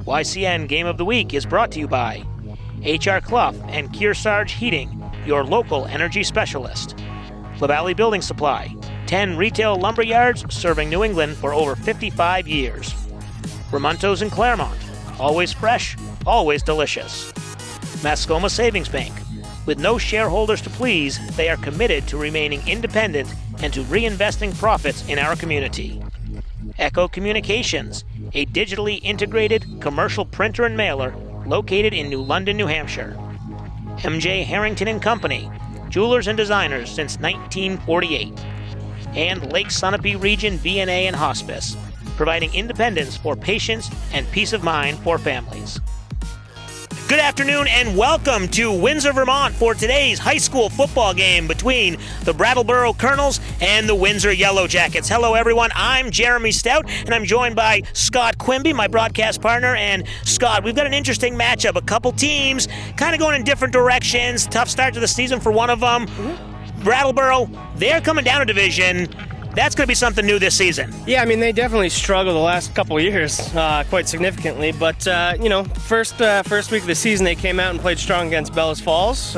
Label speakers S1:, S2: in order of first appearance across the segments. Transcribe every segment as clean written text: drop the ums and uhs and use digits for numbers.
S1: YCN Game of the Week is brought to you by H.R. Clough and Kearsarge Heating, your local energy specialist. La Valley Building Supply, 10 retail lumber yards serving New England for over 55 years. Ramontos in Claremont, always fresh, always delicious. Mascoma Savings Bank, with no shareholders to please, they are committed to remaining independent and to reinvesting profits in our community. Echo Communications, a digitally integrated commercial printer and mailer located in New London, New Hampshire. M.J. Harrington & Company, jewelers and designers since 1948. And Lake Sunapee Region VNA and Hospice, providing independence for patients and peace of mind for families. Good afternoon and welcome to Windsor, Vermont for today's high school football game between the Brattleboro Colonels and the Windsor Yellow Jackets. Hello everyone, I'm Jeremy Stout and I'm joined by Scott Quimby, my broadcast partner. And Scott, we've got an interesting matchup. A couple teams kind of going in different directions. Tough start to the season for one of them. Brattleboro, they're coming down a division. That's going to be something new this season.
S2: Yeah, I mean, they definitely struggled the last couple of years quite significantly. But, first week of the season, they came out and played strong against Bellows Falls.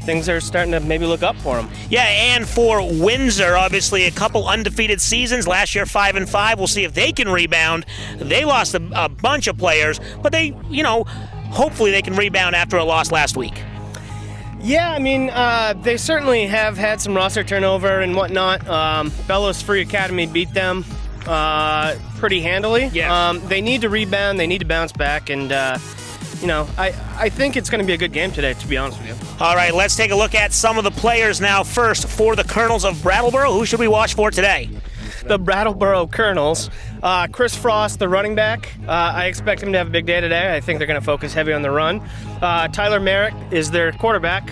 S2: Things are starting to maybe look up for them.
S1: Yeah, and for Windsor, obviously, a couple undefeated seasons. Last year, 5-5. We'll see if they can rebound. They lost a bunch of players, but they, hopefully they can rebound after a loss last week.
S2: Yeah, I mean, they certainly have had some roster turnover and whatnot. Bellows Free Academy beat them pretty handily.
S1: Yes.
S2: They need to rebound. They need to bounce back. And, I think it's going to be a good game today, to be honest with you.
S1: All right, let's take a look at some of the players now. First, for the Colonels of Brattleboro, who should we watch for today?
S2: The Brattleboro Colonels. Chris Frost, the running back. I expect him to have a big day today. I think they're going to focus heavy on the run. Tyler Merrick is their quarterback.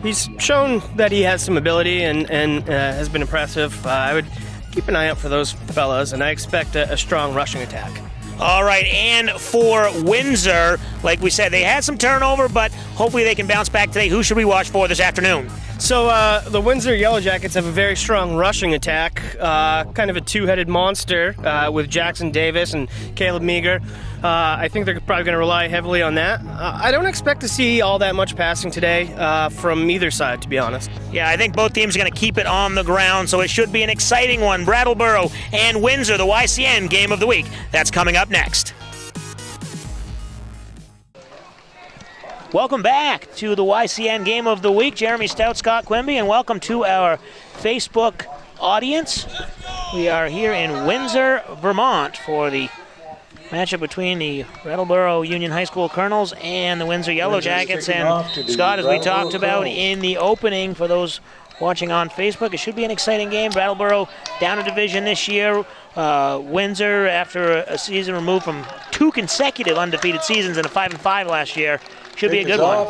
S2: He's shown that he has some ability and has been impressive. I would keep an eye out for those fellas, and I expect a strong rushing attack.
S1: All right, and for Windsor, like we said, they had some turnover, but hopefully they can bounce back today. Who should we watch for this afternoon?
S2: So the Windsor Yellow Jackets have a very strong rushing attack, kind of a two-headed monster with Jackson Davis and Caleb Meager. I think they're probably going to rely heavily on that. I don't expect to see all that much passing today from either side, to be honest.
S1: Yeah, I think both teams are going to keep it on the ground, so it should be an exciting one. Brattleboro and Windsor, the YCN Game of the Week. That's coming up next. Welcome back to the YCN Game of the Week. Jeremy Stout, Scott Quimby, and welcome to our Facebook audience. We are here in Windsor, Vermont for the matchup between the Brattleboro Union High School Colonels and the Windsor Yellow Jackets. And Scott, as we talked about in the opening, for those watching on Facebook, it should be an exciting game. Brattleboro down a division this year. Windsor, after a season removed from 2 consecutive undefeated seasons and a 5-5 last year, should be a good one.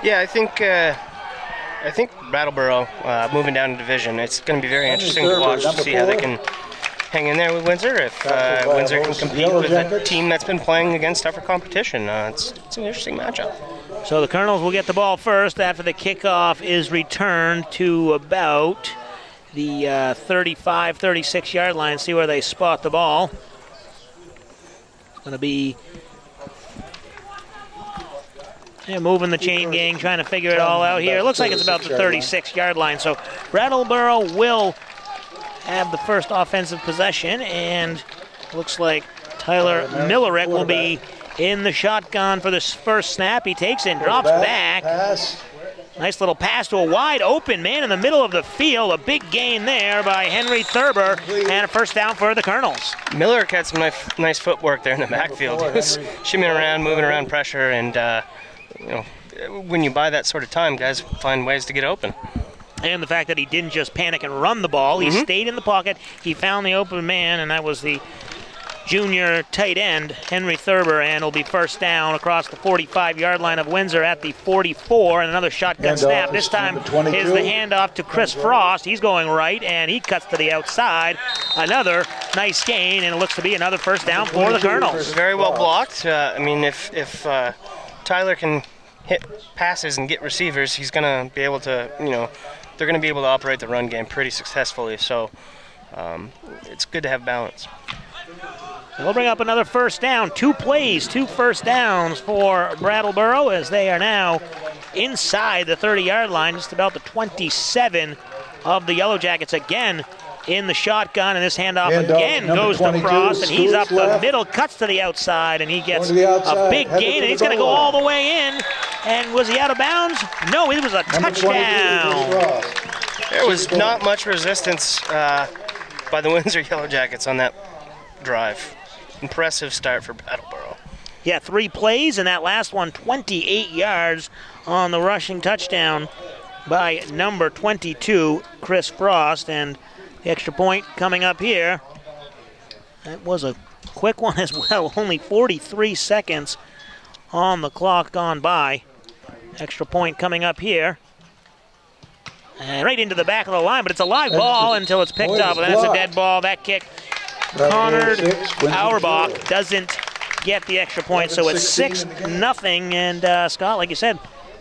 S2: Yeah, I think Brattleboro moving down a division. It's going to be very interesting to watch to see how they can hang in there with Windsor. If Windsor can compete with a team that's been playing against tougher competition, it's an interesting matchup.
S1: So the Colonels will get the ball first after the kickoff is returned to about the 35, 36-yard line. See where they spot the ball. It's going to be moving the chain gang, trying to figure it all out here. It looks like it's about the 36-yard line. So Brattleboro will have the first offensive possession, and looks like Tyler Millerick will be in the shotgun for this first snap. He takes it, drops back. Nice little pass to a wide open man in the middle of the field. A big gain there by Henry Thurber, and a first down for the Colonels.
S2: Millerick had some nice footwork there in the backfield. He was shimmying around, moving around pressure, and when you buy that sort of time, guys find ways to get open.
S1: And the fact that he didn't just panic and run the ball. He stayed in the pocket. He found the open man, and that was the junior tight end, Henry Thurber, and will be first down across the 45-yard line of Windsor at the 44, and another shotgun snap. This time is the handoff to Chris Frost. He's going right, and he cuts to the outside. Another nice gain, and it looks to be another first down for the Colonels.
S2: Very well blocked. I mean, if Tyler can hit passes and get receivers, he's going to be able to, they're going to be able to operate the run game pretty successfully. So it's good to have balance.
S1: They'll bring up another first down. 2 plays, 2 first downs for Brattleboro as they are now inside the 30-yard line, just about the 27 of the Yellow Jackets again in the shotgun. And this handoff again goes to Frost, and he's up the middle, cuts to the outside, and he gets a big gain, and he's going to go all the way in. And was he out of bounds? No, it was a touchdown.
S2: There was not much resistance by the Windsor Yellow Jackets on that drive. Impressive start for Brattleboro.
S1: Yeah, 3 plays, and that last one, 28 yards on the rushing touchdown by number 22, Chris Frost. And the extra point coming up here. That was a quick one as well. Only 43 seconds on the clock gone by. Extra point coming up here. And right into the back of the line, but it's a live ball until it's picked up. And that's a dead ball. That kick, Connor Auerbach doesn't get the extra point, so it's 6-0. And Scott, like you said,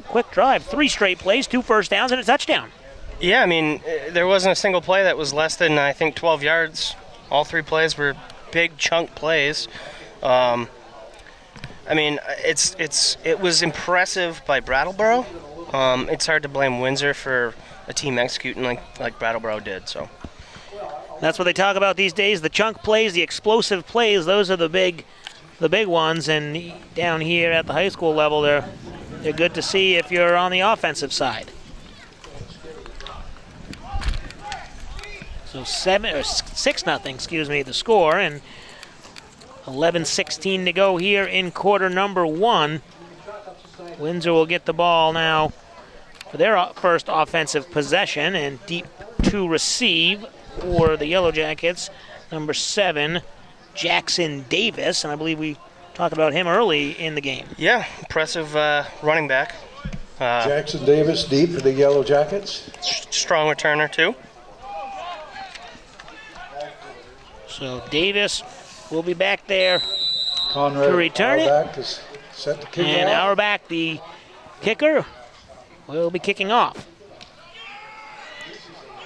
S1: quick drive, 3 straight plays, 2 first downs, and a touchdown.
S2: Yeah, I mean, there wasn't a single play that was less than, I think, 12 yards. All 3 plays were big chunk plays. I mean, it was impressive by Brattleboro. It's hard to blame Windsor for a team executing like Brattleboro did. So
S1: that's what they talk about these days: the chunk plays, the explosive plays. Those are the big ones. And down here at the high school level, they're good to see if you're on the offensive side. So 6-0, the score, and 11:16 to go here in quarter number 1. Windsor will get the ball now for their first offensive possession, and deep to receive for the Yellow Jackets, number 7, Jackson Davis, and I believe we talked about him early in the game.
S2: Yeah, impressive running back.
S3: Jackson Davis deep for the Yellow Jackets.
S2: Strong returner too.
S1: So Davis will be back there
S3: Conrad
S1: to return
S3: Auerbach
S1: it.
S3: is set to kick
S1: And
S3: off.
S1: Auerbach, the kicker, will be kicking off.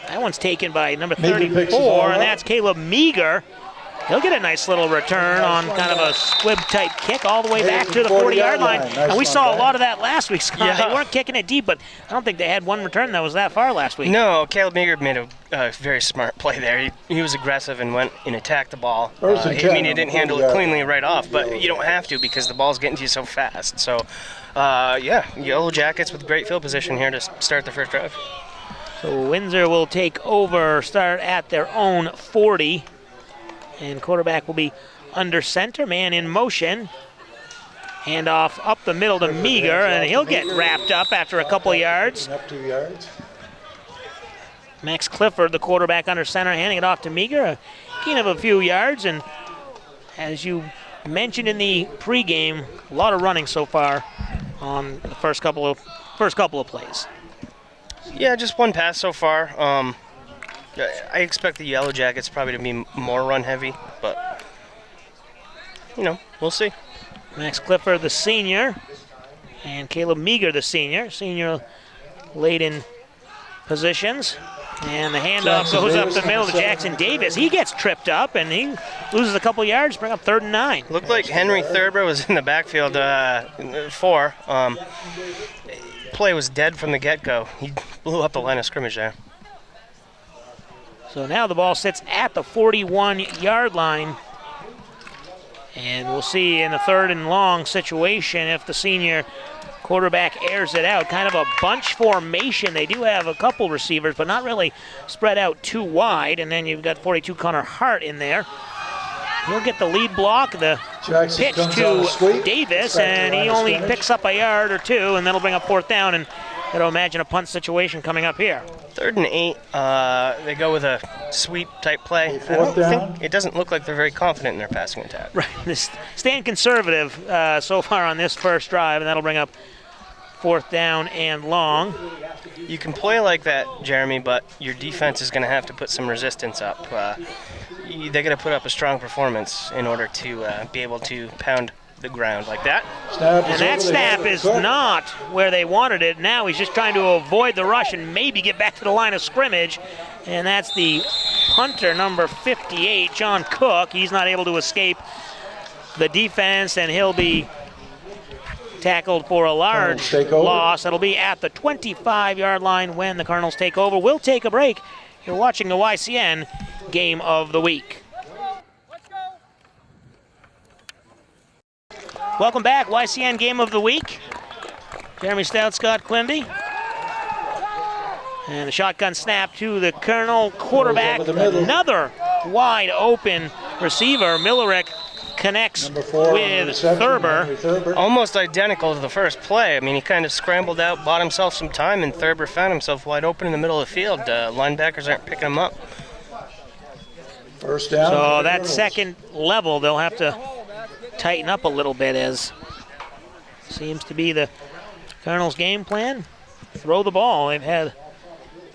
S1: That one's taken by number
S3: Meager picks the ball
S1: 34, and
S3: up.
S1: that's Caleb Meager. He'll get a nice little return on kind of a squib-type kick all the way back to the 40-yard line.
S3: Nice
S1: And we
S3: one,
S1: saw a
S3: Dan.
S1: lot of that last week, Scott.
S2: Yeah.
S1: They weren't kicking it deep, but I don't think they had one return that was that far last week.
S2: No, Caleb Meager made a very smart play there. He was aggressive and went and attacked the ball.
S3: First and
S2: I
S3: 10
S2: mean, he
S3: on
S2: didn't
S3: the
S2: handle
S3: 40-yard
S2: it cleanly right off, but you don't have to because the ball's getting to you so fast. So, yeah, Yellow Jackets with great field position here to start the first drive.
S1: So Windsor will take over, start at their own 40. And quarterback will be under center, man in motion. Handoff up the middle to Meager, and he'll get wrapped up after a couple yards.
S3: Up 2 yards.
S1: Max Clifford, the quarterback under center, handing it off to Meager. A gain of a few yards, and as you mentioned in the pregame, a lot of running so far on the first couple of plays.
S2: Yeah, just one pass so far. I expect the Yellow Jackets probably to be more run heavy, but we'll see.
S1: Max Clifford, the senior, and Caleb Meager, the senior. Senior late in positions. And the handoff
S3: Jackson
S1: goes
S3: Davis
S1: up the middle to
S3: on the
S1: Jackson Davis. He gets tripped up, and he loses a couple yards, bring up 3rd and 9.
S2: Looked like Henry Thurber was in the backfield for. Play was dead from the get-go. He blew up the line of scrimmage there.
S1: So now the ball sits at the 41-yard line. And we'll see in the 3rd and long situation if the senior quarterback airs it out. Kind of a bunch formation. They do have a couple receivers, but not really spread out too wide. And then you've got 42 Connor Hart in there. He'll get the lead block, the
S3: Jackson
S1: pitch
S3: comes on the
S1: to
S3: sweep.
S1: Davis,
S3: Back to
S1: and
S3: line
S1: he
S3: of
S1: only
S3: scrimmage.
S1: picks up a yard or two, and that'll bring up 4th down. And Got to imagine a punt situation coming up here.
S2: 3rd and 8. They go with a sweep type play. I don't think it doesn't look like they're very confident in their passing attack.
S1: Right. Staying conservative so far on this first drive, and that'll bring up 4th down and long.
S2: You can play like that, Jeremy, but your defense is going to have to put some resistance up. They're going to put up a strong performance in order to be able to pound the ground like that.
S1: And that snap is not where they wanted it. Now he's just trying to avoid the rush and maybe get back to the line of scrimmage. And that's the punter, number 58, John Cook. He's not able to escape the defense, and he'll be tackled for a large loss. That'll be at the 25-yard line when the Colonels take over. We'll take a break. You're watching the YCN Game of the Week. Welcome back, YCN Game of the Week. Jeremy Stout, Scott Quimby. And the shotgun snap to the Colonel quarterback. Another wide open receiver. Millerick connects with Thurber.
S2: Almost identical to the first play. I mean, he kind of scrambled out, bought himself some time, and Thurber found himself wide open in the middle of the field. Linebackers aren't picking him up.
S3: First down.
S1: So that second level, they'll have to tighten up a little bit, as seems to be the Colonels' game plan. Throw the ball. They've had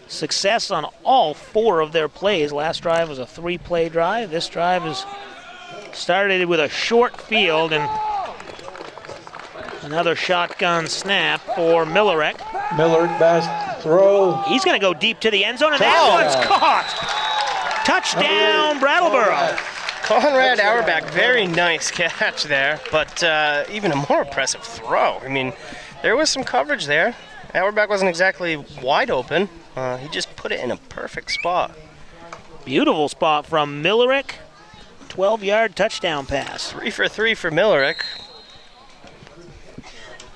S1: success on all 4 of their plays. Last drive was a 3-play drive. This drive is started with a short field, and another shotgun snap for Millerick.
S3: Millerick back throw.
S1: He's going to go deep to the end zone, and that one's caught. Touchdown, Brattleboro.
S2: Conrad Auerbach, very nice catch there, but even a more impressive throw. I mean, there was some coverage there. Auerbach wasn't exactly wide open. He just put it in a perfect spot.
S1: Beautiful spot from Millerick. 12-yard touchdown pass.
S2: 3 for 3 for Millerick.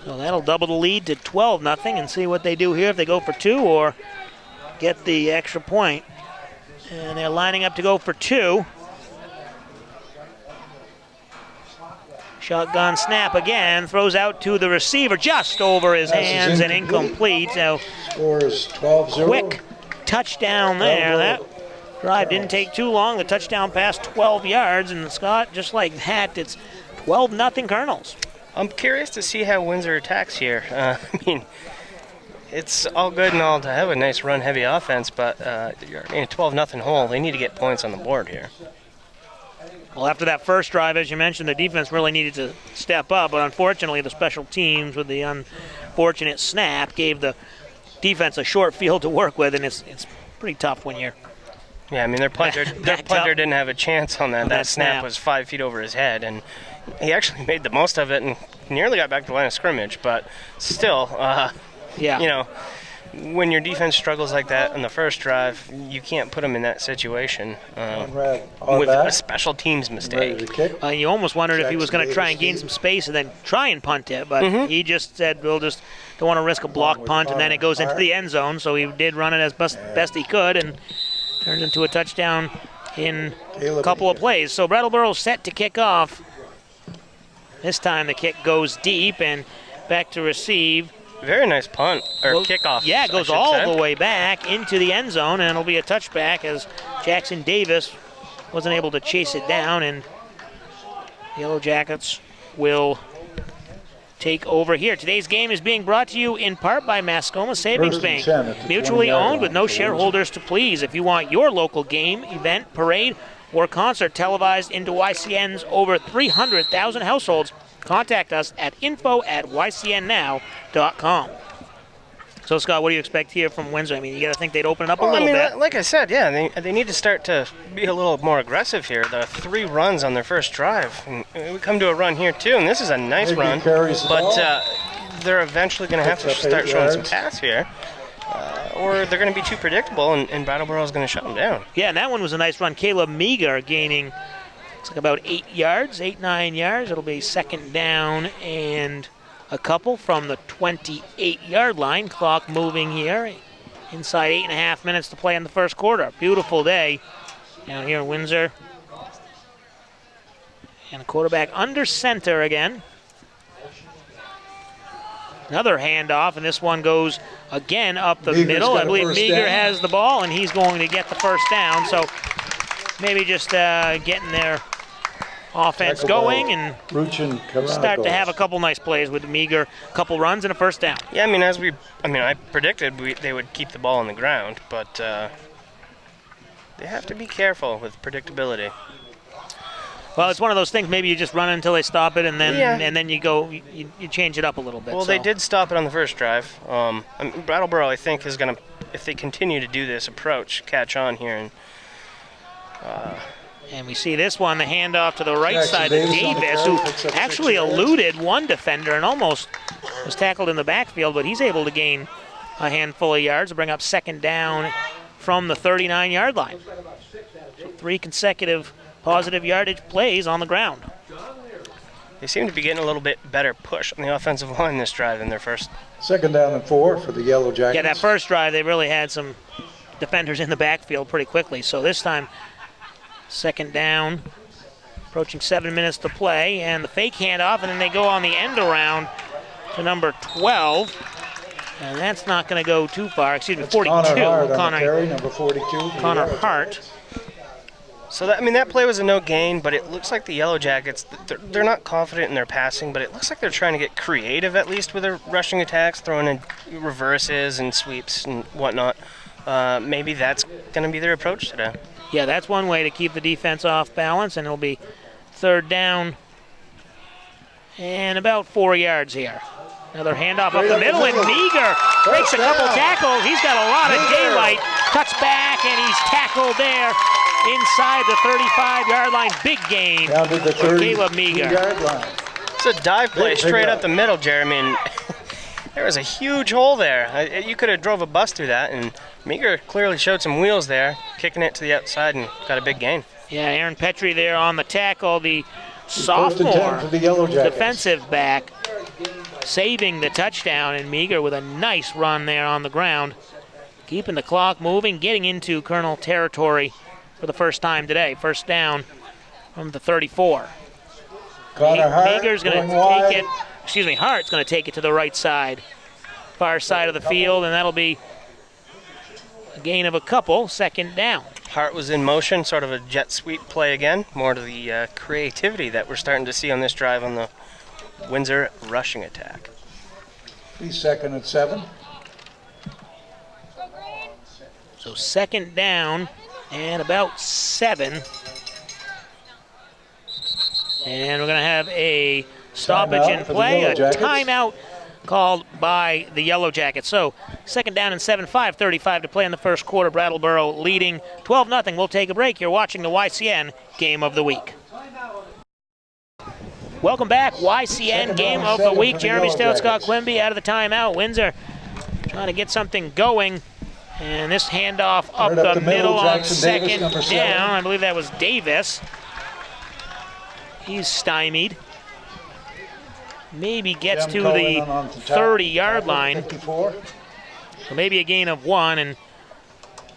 S1: So that'll double the lead to 12-0 and see what they do here, if they go for 2 or get the extra point. And they're lining up to go for 2. Shotgun snap again, throws out to the receiver, just over his hands and incomplete. So
S3: Score is 12-0.
S1: Quick touchdown there. That drive didn't take too long. The touchdown pass 12 yards, and Scott, just like that, it's 12-0 Colonels.
S2: I'm curious to see how Windsor attacks here. I mean, it's all good and all to have a nice run-heavy offense, but you're in a 12-0 hole. They need to get points on the board here.
S1: Well, after that first drive, as you mentioned, the defense really needed to step up, but unfortunately the special teams, with the unfortunate snap, gave the defense a short field to work with, and it's pretty tough when you're...
S2: Yeah, I mean, their punter didn't have a chance on that. That snap was 5 feet over his head, and he actually made the most of it and nearly got back to the line of scrimmage, but still, you know, when your defense struggles like that on the first drive, you can't put them in that situation with a special teams mistake.
S1: You almost wondered if he was going to try and gain some space and then try and punt it, but he just said, we'll just don't want to risk a block punt, and then it goes into the end zone, so he did run it as best he could and turned into a touchdown in a couple of plays. So Brattleboro set to kick off. This time the kick goes deep and back to receive.
S2: Very nice punt, or kickoff.
S1: Yeah, it goes all the way back into the end zone, and it'll be a touchback as Jackson Davis wasn't able to chase it down, and the Yellow Jackets will take over here. Today's game is being brought to you in part by Mascoma Savings Bank, mutually owned with no shareholders to please. If you want your local game, event, parade, or concert televised into YCN's over 300,000 households, contact us at info@ycnnow.com. So, Scott, what do you expect here from Windsor? I mean, you got to think they'd open it up a little bit.
S2: Like I said, yeah, they need to start to be a little more aggressive here. The 3 runs on their first drive. And we come to a run here, too, and this is a nice run. But they're eventually going to have to start showing some pass here. Or they're going to be too predictable, and Brattleboro is going to shut them down.
S1: Yeah, and that one was a nice run. Caleb Meager gaining, looks like about 9 yards. It'll be second down and a couple from the 28-yard line. Clock moving here. Inside 8.5 minutes to play in the first quarter. Beautiful day down here in Windsor. And the quarterback under center again. Another handoff, and this one goes again up the
S3: Meager's
S1: middle.
S3: got
S1: I
S3: a
S1: believe
S3: first
S1: Meager
S3: down.
S1: has the ball, and he's going to get the first down. So maybe just getting their offense
S3: Tackle by
S1: going and
S3: Ruchin
S1: start to have a
S3: Chronicles.
S1: couple nice plays with Meager, a couple runs and a first down.
S2: Yeah, I predicted they would keep the ball on the ground, but they have to be careful with predictability.
S1: Well, it's one of those things. Maybe you just run until they stop it, and then
S2: Yeah.
S1: and then you go, you change it up a little bit.
S2: Well,
S1: so.
S2: they did stop it on the first drive. Brattleboro, I think, is going to, if they continue to do this approach, catch on here.
S1: And we see this one, the handoff to the right
S3: Jackson
S1: side to
S3: Davis on the
S1: Davis,
S3: carry,
S1: who
S3: picks up 6
S1: actually
S3: yards.
S1: eluded one defender and almost was tackled in the backfield, but he's able to gain a handful of yards to bring up second down from the 39-yard line. So 3 consecutive positive yardage plays on the ground.
S2: They seem to be getting a little bit better push on the offensive line this drive than their first.
S3: 2nd down and 4 for the Yellow Jackets.
S1: Yeah, that first drive, they really had some defenders in the backfield pretty quickly. So this time, second down, approaching 7 minutes to play, and the fake handoff, and then they go on the end around to number 12. And that's not going to go too far. Excuse me, 42.
S3: Connor Hart on the
S1: Connor
S3: carry, number 42. for the
S1: Connor
S3: Yellow
S1: Hart.
S3: Jackets.
S2: So that play was a no gain, but it looks like the Yellow Jackets, they're not confident in their passing, but it looks like they're trying to get creative at least with their rushing attacks, throwing in reverses and sweeps and whatnot. Maybe that's going to be their approach today.
S1: Yeah, that's one way to keep the defense off balance, and it'll be 3rd down and about 4 yards here. Another handoff up the middle, and Meager breaks a couple tackles. He's got a lot of daylight, cuts back, and he's tackled there inside the 35-yard line. Big gain
S3: Down to the
S1: for Caleb Meager.
S3: 32-yard line.
S2: It's a dive play
S3: Big
S2: straight
S3: guy.
S2: up the middle, Jeremy. And there was a huge hole there. You could have drove a bus through that, and Meager clearly showed some wheels there, kicking it to the outside and got a big gain.
S1: Yeah, Aaron Petrie there on the tackle, the
S3: 1st and 10
S1: sophomore
S3: for the Yellow Jackets.
S1: defensive back, saving the touchdown, and Meager with a nice run there on the ground, keeping the clock moving, getting into Colonel territory for the first time today. First down from the 34.
S3: Connor Hart
S1: Meager's going
S3: going
S1: to
S3: wide.
S1: take it. Hart's going to take it to the right side, far side of the field, and that'll be a gain of a couple. 2nd down.
S2: Hart was in motion, sort of a jet sweep play again. More to the creativity that we're starting to see on this drive on the Windsor rushing attack.
S3: He's 2nd and 7.
S1: So 2nd down and about 7. And we're going to have a stoppage
S3: Timeout
S1: in
S3: for the
S1: play,
S3: Yellow
S1: a
S3: Jackets.
S1: timeout called by the Yellow Jackets. So 2nd down and 7, 5:35 to play in the first quarter. Brattleboro leading 12-0. We'll take a break. You're watching the YCN Game of the Week. Welcome back, YCN Game of the Week. Jeremy Stout, Scott Quimby out of the timeout. Windsor trying to get something going. And this handoff up
S3: Right up
S1: the
S3: the middle,
S1: middle on
S3: Jackson Davis,
S1: 2nd
S3: number 7.
S1: down. I believe that was Davis. He's stymied. Maybe gets
S3: Jim
S1: to
S3: Cohen
S1: the
S3: on the top.
S1: 30-yard line.
S3: 54.
S1: So maybe a gain of 1, and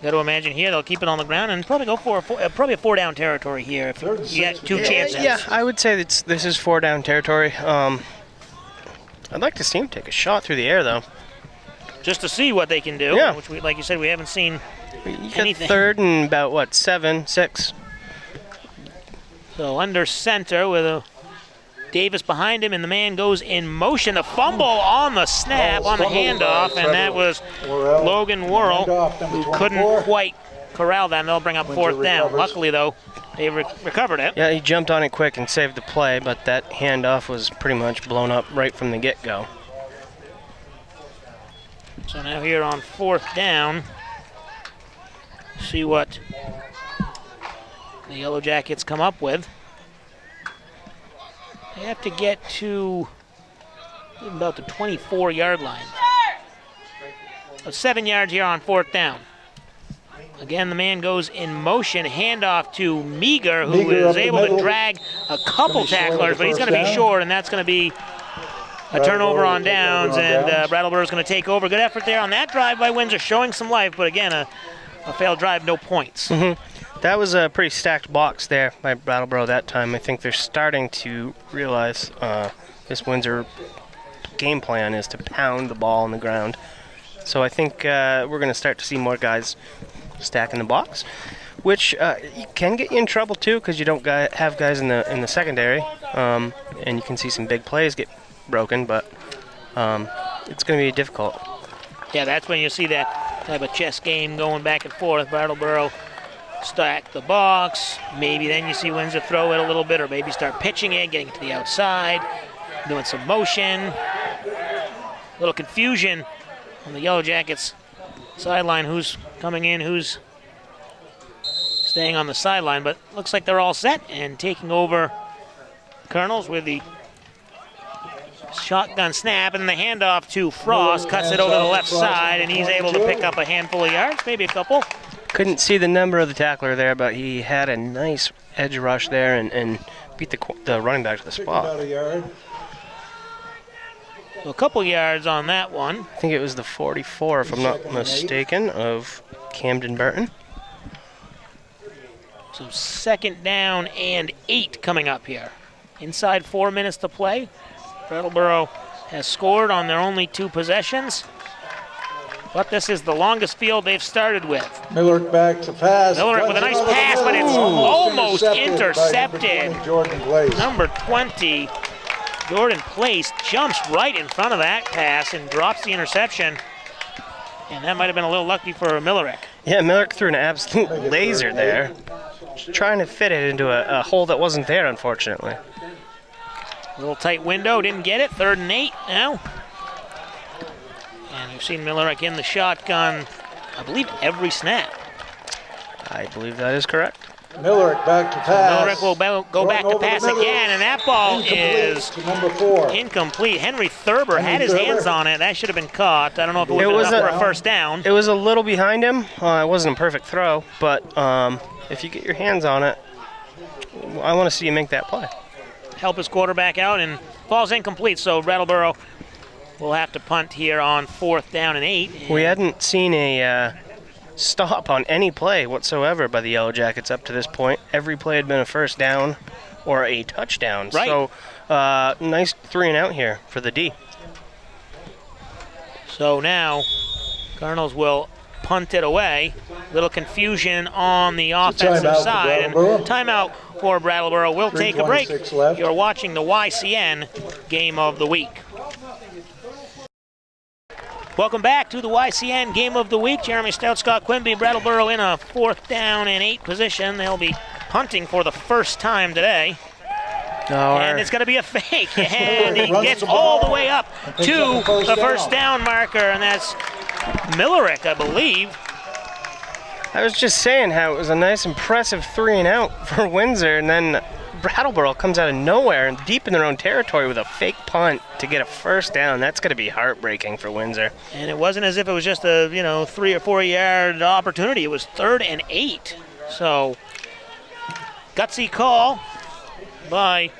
S1: got to imagine here they'll keep it on the ground and probably go for probably a 4-down territory here if
S3: Third and
S1: you get
S3: 6
S1: two
S3: for the
S1: chances.
S2: Yeah, I would say this is 4-down territory. I'd like to see him take a shot through the air, though.
S1: Just to see what they can do,
S2: Yeah.
S1: which, like you said, we haven't seen
S2: You got
S1: anything.
S2: 3rd and about, 7, 6.
S1: So under center with a Davis behind him, and the man goes in motion. The fumble on the snap, on the handoff, and that was Logan Worrell, who couldn't quite corral that, and they'll bring up 4th down. Luckily, though, they recovered it.
S2: Yeah, he jumped on it quick and saved the play, but that handoff was pretty much blown up right from the get-go.
S1: So now here on 4th down, see what the Yellow Jackets come up with. They have to get to about the 24-yard line. 7 yards here on 4th down. Again, the man goes in motion, handoff to Meager, who
S3: Meager up
S1: is
S3: the
S1: able to
S3: middle.
S1: drag a couple
S3: Gonna be short of
S1: tacklers,
S3: the
S1: but he's
S3: first
S1: going to be
S3: down.
S1: short, and that's going to be a turnover on downs, and Brattleboro's going to take over. Good effort there on that drive by Windsor, showing some life, but again, a failed drive, no points.
S2: That was a pretty stacked box there by Brattleboro that time. I think they're starting to realize this Windsor game plan is to pound the ball on the ground. So I think we're going to start to see more guys stacking the box, which can get you in trouble too, because you don't have guys in the secondary, and you can see some big plays get broken. But it's going to be difficult.
S1: Yeah, that's when you see that type of chess game going back and forth. Brattleboro stack the box. Maybe then you see Windsor throw it a little bit, or maybe start pitching it, getting it to the outside, doing some motion. A little confusion on the Yellow Jackets sideline. Who's coming in, who's staying on the sideline, but looks like they're all set and taking over Colonels with the shotgun snap, and the handoff to Frost, cuts it over to the left side, and he's able to pick up a handful of yards, maybe a couple.
S2: Couldn't see the number of the tackler there, but he had a nice edge rush there and beat the running back to the spot.
S3: About a yard.
S1: So a couple yards on that one.
S2: I think it was the 44, if I'm not mistaken, of Camden Burton.
S1: So 2nd down and 8 coming up here. Inside 4 minutes to play. Brattleboro has scored on their only 2 possessions, but this is the longest field they've started with.
S3: Millerick back to pass.
S1: Millerick with a nice pass, but it's almost intercepted. Number 20, Jordan Place, jumps right in front of that pass and drops the interception. And that might have been a little lucky for Millerick.
S2: Yeah, Millerick threw an absolute laser there, trying to fit it into a hole that wasn't there, unfortunately.
S1: A little tight window, didn't get it. 3rd and 8 now. And you've seen Millerick in the shotgun, I believe, every snap.
S2: I believe that is correct.
S3: Millerick back to pass.
S1: Millerick will go back to pass again, and that ball is
S3: to number 4.
S1: incomplete. Henry Thurber had his hands on it. That should have been caught. I don't know if it was enough for a first down.
S2: It was a little behind him. It wasn't a perfect throw, but if you get your hands on it, I want to see you make that play.
S1: Help his quarterback out, and falls incomplete. So Brattleboro will have to punt here on 4th down and 8.
S2: We hadn't seen a stop on any play whatsoever by the Yellow Jackets up to this point. Every play had been a first down or a touchdown.
S1: Right.
S2: So nice 3 and out here for the D.
S1: So now Colonels will punt it away. Little confusion on the offensive side, and timeout for Brattleboro. We'll take a break.
S3: Left.
S1: You're watching the YCN Game of the Week. Welcome back to the YCN Game of the Week. Jeremy Stout, Scott Quimby, Brattleboro in a 4th down and 8 position. They'll be punting for the first time today. And it's going to be a fake, and he gets all the way up to the first down marker, and that's Millerick, I believe.
S2: I was just saying how it was a nice, impressive 3 and out for Windsor, and then Brattleboro comes out of nowhere and deep in their own territory with a fake punt to get a first down. That's going to be heartbreaking for Windsor.
S1: And it wasn't as if it was just a 3 or 4 yard opportunity. It was 3rd and 8. So gutsy call by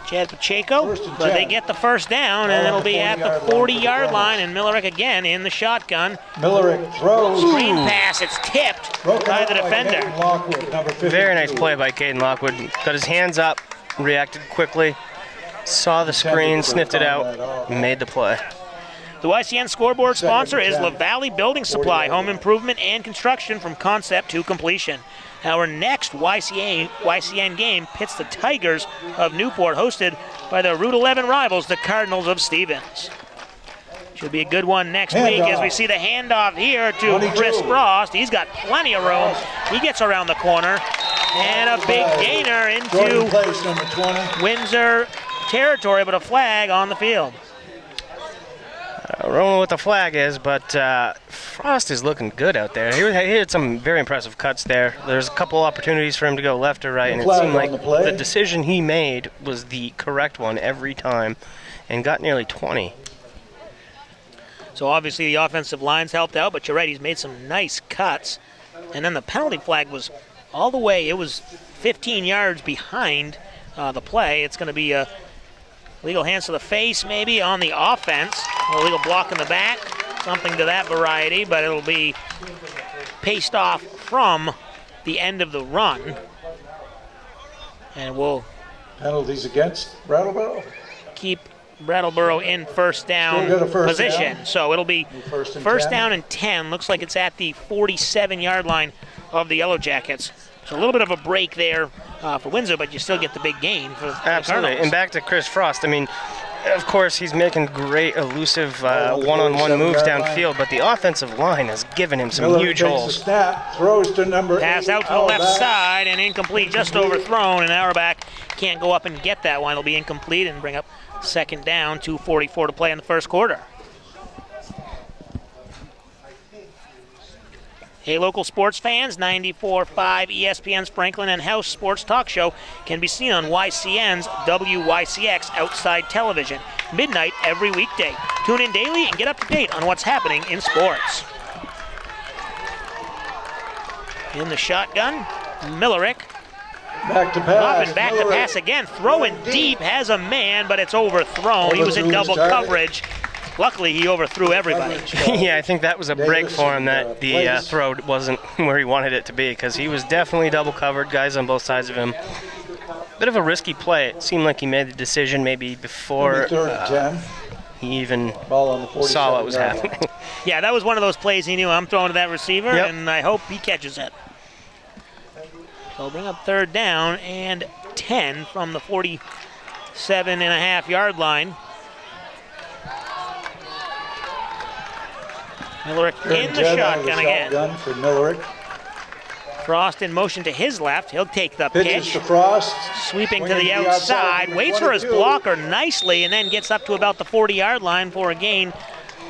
S1: Chad Pacheco, but they get the first down, and it'll be at the 40-yard line, and Millerick again in the shotgun.
S3: Millerick throws.
S1: Screen pass, it's tipped by the defender.
S2: Very nice play by Caden Lockwood. Got his hands up, reacted quickly, saw the screen, sniffed it out, made the play.
S1: The YCN scoreboard sponsor is La Valley Building Supply, home improvement and construction from concept to completion. Our next YCN game pits the Tigers of Newport, hosted by the Route 11 rivals, the Cardinals of Stevens. Should be a good one next week as we see the handoff here to Chris Frost. He's got plenty of room. He gets around the corner, and a big gainer into Windsor territory, but a flag on the field.
S2: I don't know what the flag is, but Frost is looking good out there. He had some very impressive cuts there. There's a couple opportunities for him to go left or right, and it seemed like the decision he made was the correct one every time, and got nearly 20.
S1: So obviously the offensive line's helped out, but you're right, he's made some nice cuts. And then the penalty flag was all the way, it was 15 yards behind the play. It's going to be a legal hands to the face maybe on the offense. A legal block in the back, something to that variety, but it'll be paced off from the end of the run. And we'll
S3: penalties against Brattleboro.
S1: Keep Brattleboro in first down
S3: Still got a first
S1: position.
S3: down.
S1: So it'll be
S3: First and
S1: first
S3: 10.
S1: down and 10. Looks like it's at the 47-yard line of the Yellow Jackets. So a little bit of a break there for Windsor, but you still get the big gain for the
S2: Absolutely.
S1: Colonels.
S2: And back to Chris Frost. I mean, of course, he's making great, elusive
S3: on the
S2: one-on-one moves
S3: 47-yard line.
S2: downfield, but the offensive line has given him some
S3: Miller
S2: huge
S3: takes
S2: holes.
S3: the snap, throws to number
S1: Pass
S3: 8.
S1: out to the left
S3: Auerbach.
S1: side and incomplete, just overthrown, and Auerbach can't go up and get that one. It'll be incomplete and bring up second down, 2:44 to play in the first quarter. Hey, local sports fans, 94.5 ESPN's Franklin and House Sports Talk Show can be seen on YCN's WYCX Outside Television, midnight every weekday. Tune in daily and get up to date on what's happening in sports. In the shotgun, Millerick.
S3: Back to pass.
S1: Up and back to
S3: Miller.
S1: pass again. Throwing deep, has a man, but it's overthrown. He was in
S3: Overthrew his
S1: double
S3: target.
S1: coverage. Luckily, he overthrew everybody.
S2: Yeah, I think that was a break for him, that the throw wasn't where he wanted it to be, because he was definitely double covered, guys on both sides of him. Bit of a risky play. It seemed like he made the decision maybe before
S3: Third and 10.
S2: he even
S3: Ball on the
S2: saw what was
S3: 47-yard line.
S2: happening.
S1: Yeah, that was one of those plays he knew. I'm throwing to that receiver,
S2: Yep.
S1: and I hope he catches it. So we'll bring up third down and 10 from the 47.5-yard line. Millerick
S3: Third
S1: in
S3: and
S1: the
S3: 10 out of
S1: shotgun again.
S3: Shotgun for Millerick.
S1: Frost in motion to his left. He'll take the
S3: Pitches
S1: pitch.
S3: to Frost.
S1: Sweeping to
S3: Swinging
S1: the
S3: to the outside,
S1: outside,
S3: number
S1: waits for his
S3: 22.
S1: blocker nicely, and then gets up to about the 40-yard line for a gain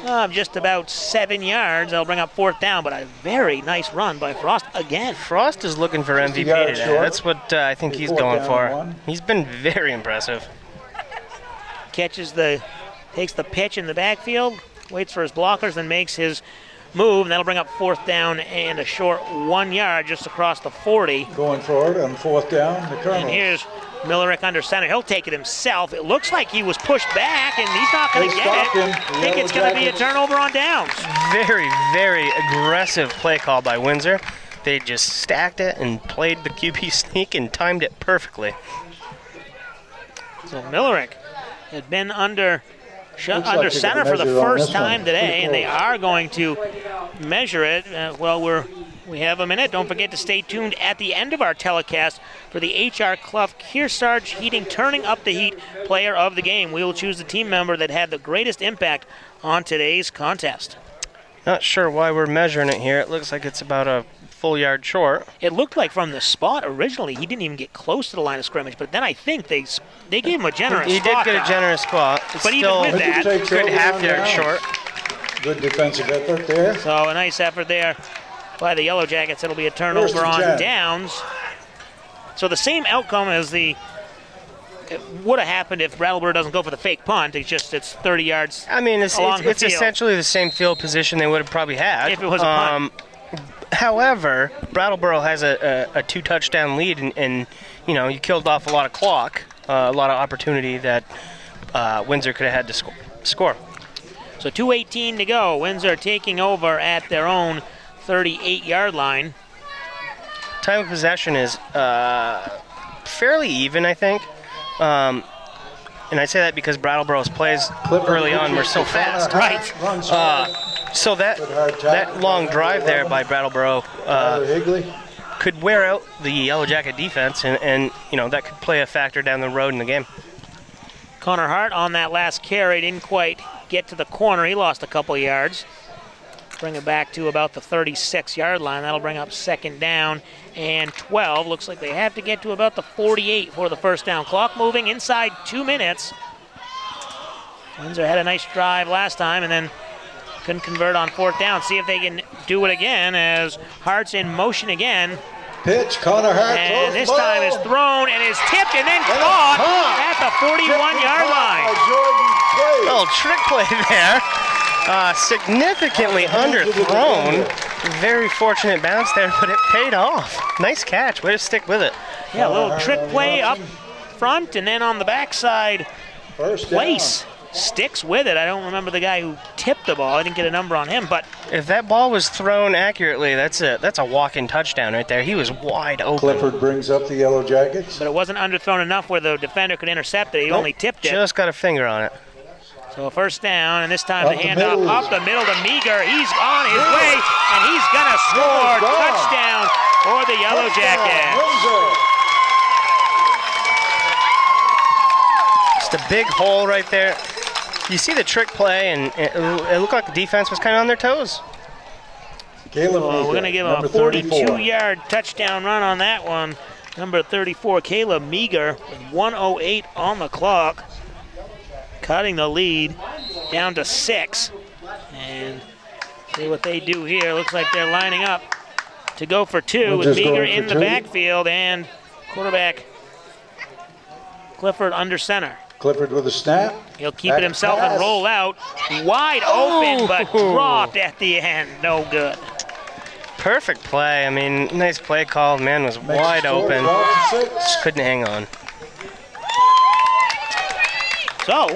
S1: of just about 7 yards. They'll bring up fourth down, but a very nice run by Frost again.
S2: Frost is looking for
S3: Just a
S2: MVP
S3: yard
S2: today.
S3: short.
S2: That's what I think he's
S3: Fourth
S2: going
S3: down
S2: for.
S3: and 1.
S2: He's been very impressive.
S1: Takes the pitch in the backfield, waits for his blockers, then makes his move, and that'll bring up fourth down and a short 1 yard just across the 40.
S3: Going forward on fourth down, the Colonels.
S1: And here's Millerick under center. He'll take it himself. It looks like he was pushed back, and he's not going
S3: They
S1: to get
S3: stopped him.
S1: it.
S3: The
S1: I think it's going to be a
S3: Yellow
S1: turnover on downs.
S2: Very, very aggressive play call by Windsor. They just stacked it and played the QB sneak and timed it perfectly.
S1: So Millerick had been under
S3: Looks like
S1: under
S3: they're
S1: center
S3: gonna
S1: for the
S3: measure on
S1: first
S3: this one.
S1: time today,
S3: Pretty
S1: and they
S3: close.
S1: are going to measure it. We have a minute. Don't forget to stay tuned at the end of our telecast for the HR Clough Kearsarge Heating Turning Up the Heat Player of the Game. We will choose the team member that had the greatest impact on today's contest.
S2: Not sure why we're measuring it here. It looks like it's about a full yard short.
S1: It looked like from the spot originally he didn't even get close to the line of scrimmage, but then I think they gave him a generous
S2: He did
S1: spot
S2: get a
S1: down.
S2: generous spot. It's
S1: But even
S2: still
S1: with
S2: a
S1: that,
S3: Takes
S2: good
S3: over
S2: half
S3: on
S2: yard
S3: downs.
S2: short.
S3: Good defensive effort there.
S1: So a nice effort there by the Yellow Jackets. It'll be a turnover
S3: First and
S1: on
S3: 10.
S1: downs. So the same outcome as it would have happened if Brattleboro doesn't go for the fake punt. It's 30 yards.
S2: I mean, it's
S1: along the field.
S2: essentially the same field position they would have probably had.
S1: If it was a punt.
S2: However, Brattleboro has a 2-touchdown lead, and you killed off a lot of clock, a lot of opportunity that Windsor could have had to score.
S1: So 2:18 to go. Windsor taking over at their own 38-yard line.
S2: Time of possession is fairly even, I think. And I say that because Brattleboro's plays early on were so fast.
S1: Right.
S3: Runs hard.
S2: So that long drive there by Brattleboro
S3: Higley.
S2: could wear out the Yellow Jacket defense, and that could play a factor down the road in the game.
S1: Connor Hart on that last carry didn't quite get to the corner. He lost a couple yards. Bring it back to about the 36-yard line. That'll bring up second down and 12. Looks like they have to get to about the 48 for the first down. Clock moving inside 2 minutes. Windsor had a nice drive last time and then couldn't convert on fourth down. See if they can do it again as Hart's in motion again.
S3: Pitch, Connor Hart.
S1: And
S3: throws
S1: this
S3: the
S1: time is
S3: ball.
S1: thrown and is tipped and then
S3: And
S1: caught
S3: caught.
S1: at the 41-yard line.
S2: Little trick play there. Significantly underthrown. Very fortunate bounce there, but it paid off. Nice catch. Way to stick with it.
S1: Yeah, a little trick play up front and then on the backside.
S3: First down.
S1: Place sticks with it. I don't remember the guy who tipped the ball. I didn't get a number on him, but
S2: If that ball was thrown accurately, that's a walk-in touchdown right there. He was wide open.
S3: Clifford brings up the Yellow Jackets.
S1: it wasn't underthrown enough where the defender could intercept it. He only tipped it.
S2: Just got a finger on it.
S1: So a first down, and this time the
S3: Up the
S1: handoff
S3: middle.
S1: up the middle to Meager. He's on his way, and he's going to score.
S3: Gone.
S1: Touchdown for the Yellow Jackets.
S3: Windsor.
S2: Just a big hole right there. You see the trick play, and it looked like the defense was kind of on their toes.
S3: Caleb
S1: We're
S3: Meager,
S1: going to give a
S3: number 34.
S1: 42-yard touchdown run on that one. Number 34, Caleb Meager, with 1:08 on the clock, cutting the lead down to 6. And see what they do here. Looks like they're lining up to go for 2
S3: We're
S1: with
S3: just
S1: Meager
S3: going for
S1: in the
S3: 2.
S1: backfield and quarterback Clifford under center.
S3: Clifford with a snap.
S1: He'll keep
S3: Back
S1: it himself and
S3: pass.
S1: roll out. Wide open, but dropped at the end. No good.
S2: Perfect play. I mean, nice play call. Man was
S3: Makes
S2: wide
S3: the score
S2: open.
S3: 12-6.
S2: Just couldn't hang on.
S1: So,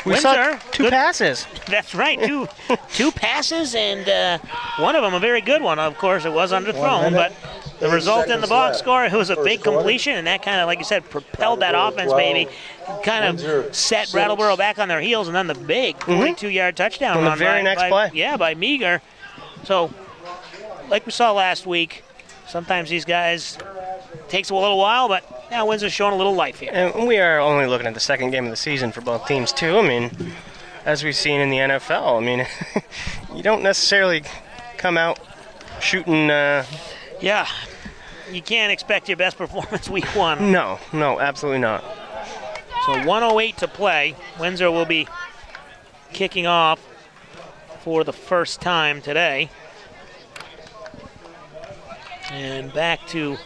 S2: We
S1: Windsor,
S2: saw two
S1: good-
S2: passes.
S1: That's right, two passes, and one of them a very good one. Of course, it was underthrown,
S3: 1
S1: but
S3: minute,
S1: the
S3: 8
S1: result in the
S3: seconds
S1: box
S3: left.
S1: score, it was a
S3: First
S1: big
S3: quarter.
S1: completion, and that kind of, like you said, propelled that
S3: Brattleboro
S1: offense,
S3: 12,
S1: baby. Kind
S3: Windsor
S1: of set
S3: 6.
S1: Brattleboro back on their heels, and then the big 42-yard touchdown
S2: On the
S1: run
S2: very next play.
S1: Yeah, by Meager. So, like we saw last week, sometimes these guys takes a little while, but now Windsor's showing a little life here.
S2: And we are only looking at the second game of the season for both teams, too. I mean, as we've seen in the NFL, I mean, you don't necessarily come out shooting.
S1: Yeah, you can't expect your best performance week 1.
S2: No, absolutely not.
S1: So 1:08 to play. Windsor will be kicking off for the first time today. And back to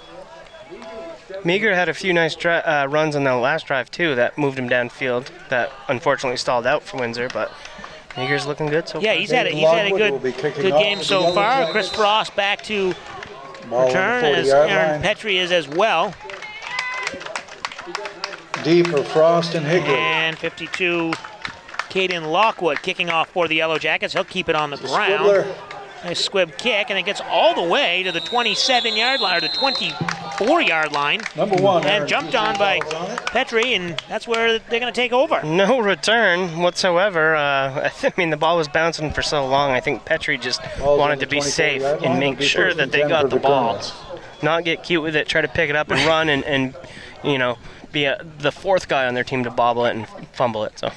S2: Meager had a few nice runs on the last drive, too, that moved him downfield. That unfortunately stalled out for Windsor, but Meager's looking good so
S1: yeah,
S2: far.
S1: he's had a
S3: Lockwood will be
S1: good
S3: kicking off
S1: game
S3: for the
S1: so
S3: Yellow
S1: far.
S3: Jackets.
S1: Chris Frost back to
S3: Ball on the
S1: return as
S3: 40-yard
S1: Aaron
S3: line.
S1: Petrie is as well.
S3: Deep for Frost and Higley.
S1: And 52, Caden Lockwood kicking off for the Yellow Jackets. He'll keep it on the ground.
S3: Squibbler.
S1: Nice squib kick, and it gets all the way to the 27-yard line, or the 24-yard line.
S3: Number 1.
S1: And
S3: Aaron
S1: jumped
S3: Petrie
S1: on by
S3: balls on it.
S1: Petrie, and that's where they're going to take over.
S2: No return whatsoever. I mean, the ball was bouncing for so long. I think Petrie just
S3: Ball's
S2: wanted
S3: on
S2: to
S3: the
S2: be
S3: 24
S2: safe
S3: yard line.
S2: and
S3: It'll
S2: make
S3: be
S2: sure
S3: first
S2: that
S3: and
S2: they
S3: 10
S2: got
S3: for
S2: the
S3: the
S2: ball.
S3: Colonels.
S2: Not get cute with it, try to pick it up and run and you know, be the fourth guy on their team to bobble it and fumble it. So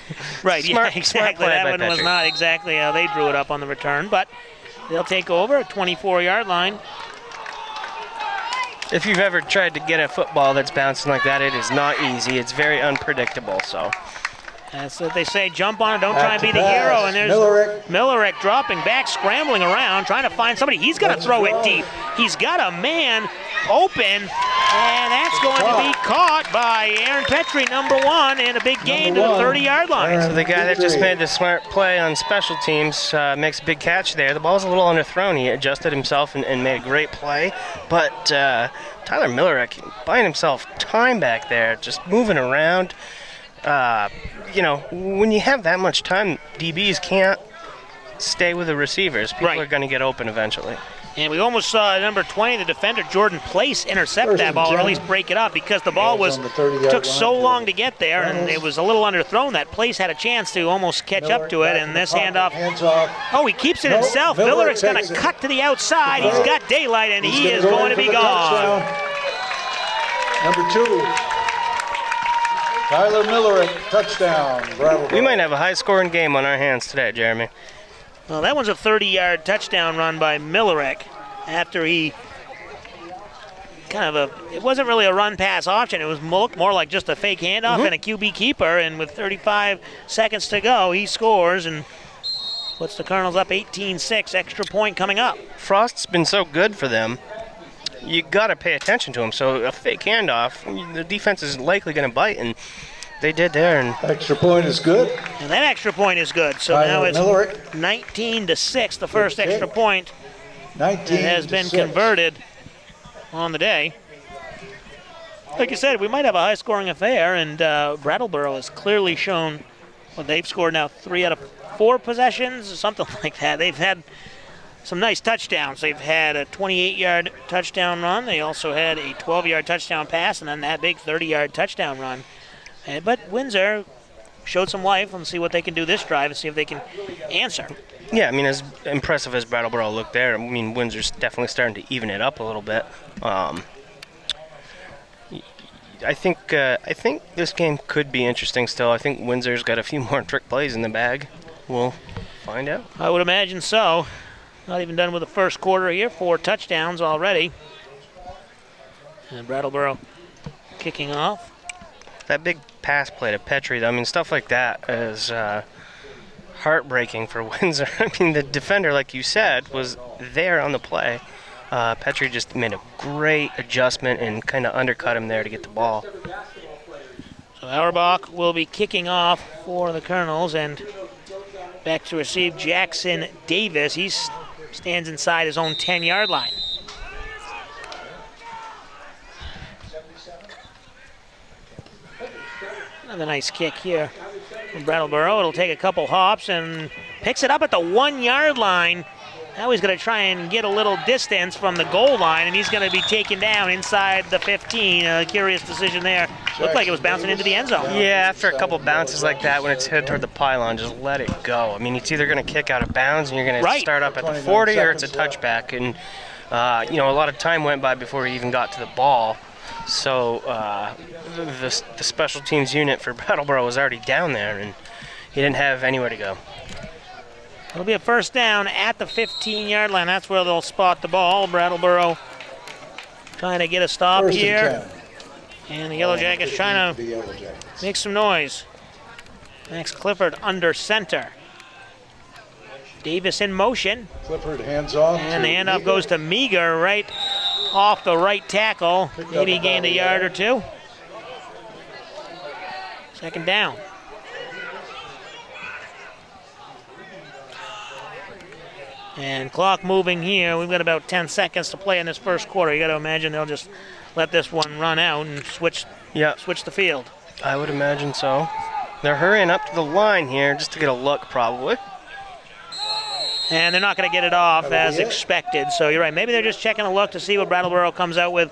S1: Right,
S2: smart,
S1: yeah,
S2: smart
S1: exactly.
S2: play
S1: That
S2: by
S1: one was
S2: Petrie.
S1: not exactly how they drew it up on the return, but they'll take over at 24-yard line.
S2: If you've ever tried to get a football that's bouncing like that, it is not easy. It's very unpredictable. So
S1: That's what they say, jump on it, don't try
S3: Back
S1: and be
S3: to
S1: the
S3: pass.
S1: hero. And there's
S3: Millerick.
S1: Millerick dropping back, scrambling around, trying to find somebody. He's going to
S3: Let's
S1: throw
S3: go.
S1: it deep. He's got a man open, and that's going to be caught by Aaron Petrie, number 1, and a big gain to the
S3: Number 1,
S1: 30-yard line.
S3: Aaron
S2: the guy that just
S3: Petrie.
S2: made the smart play on special teams makes a big catch there. The ball's a little underthrown. He adjusted himself and made a great play. But Tyler Millerick buying himself time back there, just moving around. You know, when you have that much time, DBs can't stay with the receivers. People
S1: Right.
S2: are going to get open eventually.
S1: And we almost saw number 20, the defender, Jordan Place, intercept
S3: First
S1: that
S3: and
S1: ball, or at
S3: 10.
S1: least break it up, because the ball
S3: Ball's
S1: was
S3: on the 30-yard
S1: took so
S3: line.
S1: long to get there, and
S3: Colonels.
S1: it was a little underthrown. That Place had a chance to almost catch up
S3: Millerick
S1: to it,
S3: back in
S1: and
S3: the
S1: this
S3: pocket,
S1: handoff.
S3: Hands off.
S1: Oh, he keeps it
S3: Nope,
S1: himself.
S3: Millerick
S1: Millerick's going
S3: takes
S1: to
S3: it.
S1: cut to the outside. He's got daylight, and he
S3: He's
S1: is going to
S3: for
S1: be
S3: the
S1: gone.
S3: touchdown. Number 2. Tyler Millerick, touchdown. Brattleboro.
S2: We might have a high-scoring game on our hands today, Jeremy.
S1: Well, that one's a 30-yard touchdown run by Millerick after he it wasn't really a run-pass option. It was more like just a fake handoff and a QB keeper, and with 35 seconds to go, he scores and puts the Colonels up 18-6, extra point coming up.
S2: Frost's been so good for them. You got to pay attention to him. So a fake handoff, the defense is likely going to bite, and they did there. And
S3: Extra point is good.
S1: And that extra point is good. So
S3: Tyler
S1: now it's
S3: Millerick.
S1: 19-6, the first
S3: kick.
S1: extra point
S3: 19
S1: that has been converted on the day. Like you said, we might have a high-scoring affair, and Brattleboro has clearly shown, well, they've scored now 3 out of 4 possessions, something like that. They've had some nice touchdowns. They've had a 28-yard touchdown run. They also had a 12-yard touchdown pass, and then that big 30-yard touchdown run. But Windsor showed some life. Let's see what they can do this drive and see if they can answer.
S2: Yeah, I mean, as impressive as Brattleboro looked there, I mean, Windsor's definitely starting to even it up a little bit. I think this game could be interesting still. I think Windsor's got a few more trick plays in the bag. We'll find out.
S1: I would imagine so. Not even done with the first quarter here. 4 touchdowns already. And Brattleboro kicking off.
S2: That big pass play to Petrie, I mean, stuff like that is heartbreaking for Windsor. I mean, the defender, like you said, was there on the play. Petrie just made a great adjustment and kind of undercut him there to get the ball.
S1: So Auerbach will be kicking off for the Colonels, and back to receive Jackson Davis. He stands inside his own 10-yard line. Another nice kick here from Brattleboro. It'll take a couple hops and picks it up at the 1-yard line. Now he's going to try and get a little distance from the goal line, and he's going to be taken down inside the 15. A curious decision there. Looked like it was bouncing into the end zone.
S2: Yeah, after a couple bounces like that, when it's headed toward the pylon, just let it go. I mean, it's either going to kick out of bounds and you're going to start up at the 40, or it's a touchback. And, you know, a lot of time went by before he even got to the ball. So the special teams unit for Brattleboro was already down there, and he didn't have anywhere to go.
S1: It'll be a first down at the 15-yard line. That's where they'll spot the ball. Brattleboro trying to get a stop here. And the Yellow Jackets trying to make some noise. Max Clifford under center. Davis in motion.
S3: Clifford hands off.
S1: And the handoff goes to Meager right off the right tackle. Maybe he gained a yard or two. Second down. And clock moving here. We've got about 10 seconds to play in this first quarter. You got to imagine they'll just let this one run out and switch the field.
S2: I would imagine so. They're hurrying up to the line here just to get a look, probably.
S1: And they're not going to get it off as expected. So you're right. Maybe they're just checking a look to see what Brattleboro comes out with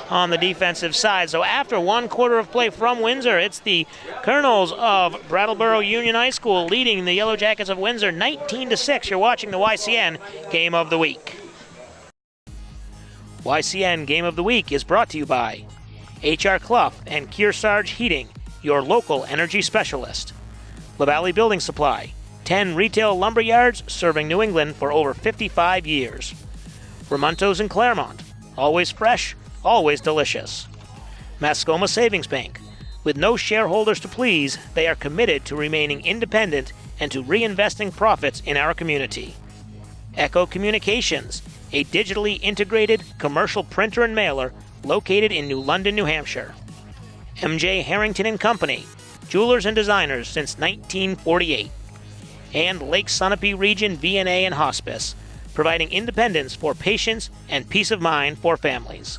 S1: on the defensive side. So after 1 quarter of play from Windsor, it's the Colonels of Brattleboro Union High School leading the Yellow Jackets of Windsor 19-6. You're watching the YCN Game of the Week. YCN Game of the Week is brought to you by HR Clough and Kearsarge Heating, your local energy specialist. LaValley Building Supply, 10 retail lumber yards serving New England for over 55 years. Ramontos in Claremont, always fresh, always delicious. Mascoma Savings Bank, with no shareholders to please, they are committed to remaining independent and to reinvesting profits in our community. Echo Communications, a digitally integrated commercial printer and mailer located in New London, New Hampshire. MJ Harrington & Company, jewelers and designers since 1948. And Lake Sunapee Region VNA and Hospice, providing independence for patients and peace of mind for families.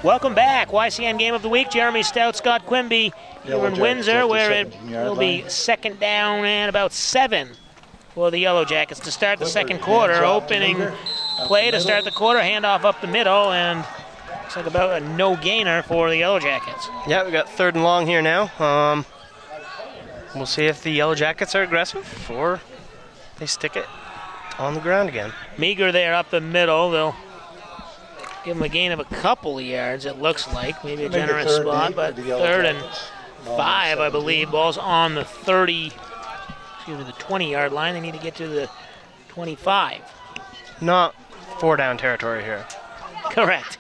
S1: Welcome back. YCN Game of the Week. Jeremy Stout, Scott Quimby here in Windsor, where it will be second down and about 7 for the Yellow Jackets to start the second quarter. Opening play to start the quarter, handoff up the middle, and looks like about a no-gainer for the Yellow Jackets.
S2: Yeah, we got 3rd and long here now. We'll see if the Yellow Jackets are aggressive or they stick it on the ground again.
S1: Meager there up the middle. They'll give him a gain of a couple of yards, it looks like. Maybe a generous spot, but 3rd and 5, I believe. Ball's on the 20-yard line. They need to get to the 25.
S2: Not 4-down territory here.
S1: Correct.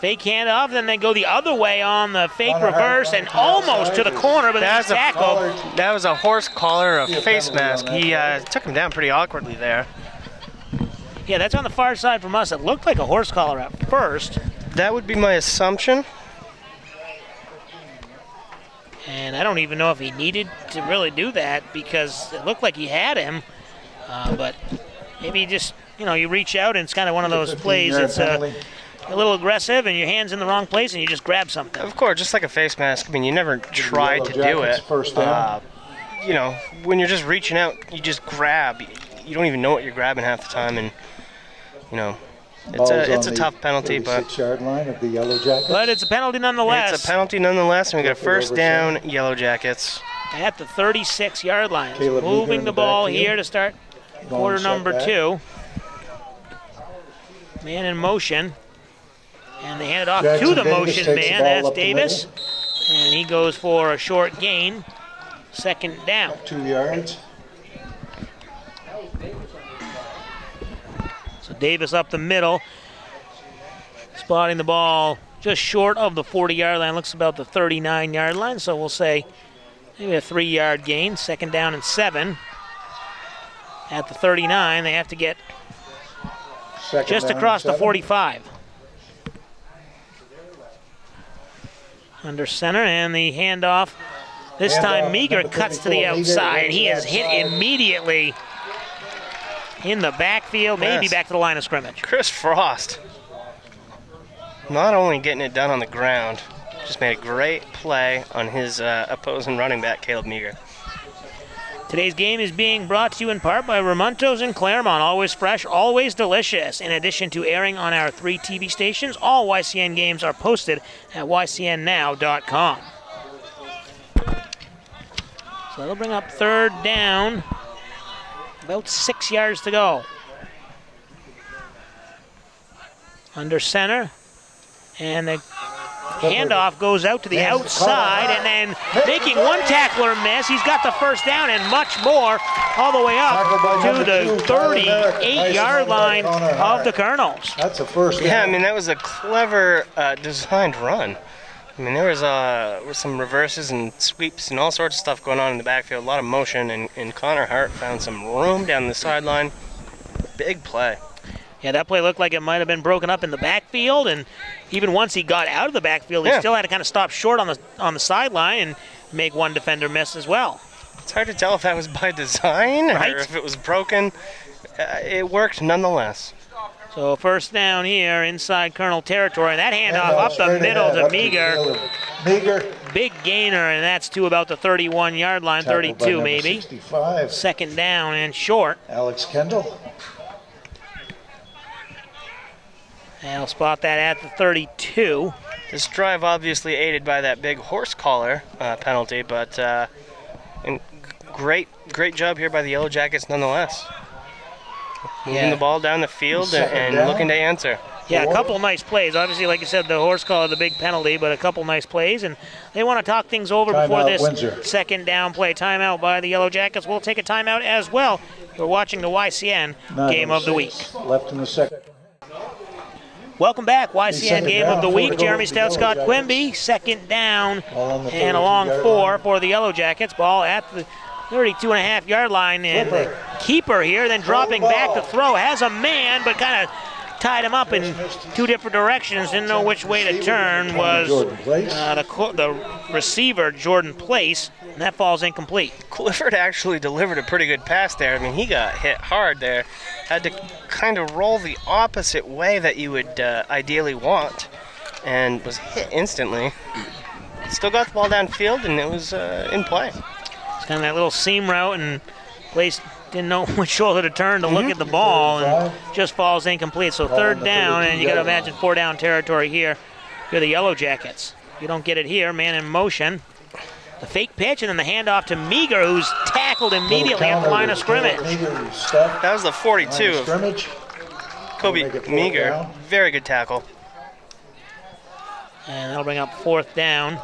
S1: Fake handoff, then they go the other way on the fake reverse and almost to the corner, but that's tackled.
S2: That was a horse collar, a face mask. He took him down pretty awkwardly there.
S1: Yeah, that's on the far side from us. It looked like a horse collar at first.
S2: That would be my assumption.
S1: And I don't even know if he needed to really do that because it looked like he had him. But maybe just, you reach out and it's kind of one of those plays. It's a little aggressive and your hand's in the wrong place and you just grab something.
S2: Of course, just like a face mask. I mean, you never try to do it. When you're just reaching out, you just grab. You don't even know what you're grabbing half the time, and It's a tough penalty, but
S3: 36-yard line of the Yellow Jackets.
S1: But it's a penalty nonetheless.
S2: It's a penalty nonetheless, and we got a first down, Yellow Jackets.
S1: At the 36-yard line.
S3: Caleb
S1: Moving
S3: Meeker
S1: the
S3: in the
S1: ball
S3: backfield.
S1: here to start quarter number
S3: setback.
S1: 2. Man in motion. And they hand it off
S3: Jackson
S1: to the
S3: Davis
S1: motion
S3: takes the
S1: man.
S3: ball
S1: That's
S3: up the
S1: Davis. And he goes for a short gain. Second down.
S3: 2 yards.
S1: So Davis up the middle. Spotting the ball just short of the 40-yard line. Looks about the 39-yard line. So we'll say maybe a 3-yard gain. Second down and 7. At the 39, they have to get
S3: Second
S1: just
S3: down
S1: across
S3: and
S1: the
S3: 7.
S1: 45. Under center, and the handoff. This time Meager
S3: number
S1: cuts to the
S3: 34, Meager
S1: outside, and
S3: goes
S1: he
S3: to
S1: is
S3: the
S1: hit
S3: outside.
S1: immediately in the backfield, maybe
S2: Yes.
S1: back to the line of scrimmage.
S2: Chris Frost, not only getting it done on the ground, just made a great play on his opposing running back, Caleb Meager.
S1: Today's game is being brought to you in part by Ramontos in Claremont. Always fresh, always delicious. In addition to airing on our 3 TV stations, all YCN games are posted at ycnnow.com. So that'll bring up third down. About 6 yards to go. Under center. And the handoff goes out to the outside, and then making one tackler miss. He's got the first down and much more all the way up to the 38-yard line of the Colonels.
S3: That's a first down.
S2: Yeah, I mean, that was a clever designed run. I mean, there was some reverses and sweeps and all sorts of stuff going on in the backfield, a lot of motion, and Connor Hart found some room down the sideline. Big play.
S1: Yeah, that play looked like it might have been broken up in the backfield, and even once he got out of the backfield, he still had to kind of stop short on the sideline and make one defender miss as well.
S2: It's hard to tell if that was by design or if it was broken. It worked nonetheless.
S1: So first down here inside Colonel territory, and that handoff up the middle to Meager.
S3: Meager.
S1: Big gainer, and that's to about the 31-yard line,
S3: Tackled by
S1: 32
S3: number
S1: maybe.
S3: 65.
S1: Second down and short.
S3: Alex Kendall.
S1: And I'll spot that at the 32.
S2: This drive obviously aided by that big horse collar penalty, but and great job here by the Yellow Jackets nonetheless. Moving the ball down the field and looking to answer.
S1: Yeah, a couple nice plays. Obviously, like you said, the horse collar, the big penalty, but a couple nice plays. And they want to talk things over before this
S3: Windsor.
S1: second down play. Timeout by the Yellow Jackets. We'll take a timeout as well. We're watching the YCN Game of the Week.
S3: Left in the second.
S1: Welcome back, YCN
S3: Second
S1: Game
S3: down
S1: of the
S3: for
S1: Week.
S3: the
S1: Jeremy
S3: Yellow
S1: Stout, Scott
S3: Jackets.
S1: Quimby. Second down
S3: Ball on the
S1: and a long
S3: 32-yard
S1: 4
S3: line.
S1: for the Yellow Jackets. Ball at the 32.5-yard line. And the keeper here then dropping back to throw. Has a man, but kind of tied him up in 2 different directions. Didn't know which way to turn. Was the receiver, Jordan Place. And that falls incomplete.
S2: Clifford actually delivered a pretty good pass there. I mean, he got hit hard there. Had to kind of roll the opposite way that you would ideally want, and was hit instantly. Still got the ball downfield, and it was in play.
S1: It's kind of that little seam route, and Place didn't know which shoulder to turn to look at the ball, and just falls incomplete. So third down, and you got to imagine 4-down territory here for the Yellow Jackets. You don't get it here, man in motion. The fake pitch, and then the handoff to Meager, who's tackled immediately at the line of scrimmage.
S2: That was the 42 of Kobe Meager. Very good tackle.
S1: And that'll bring up fourth down.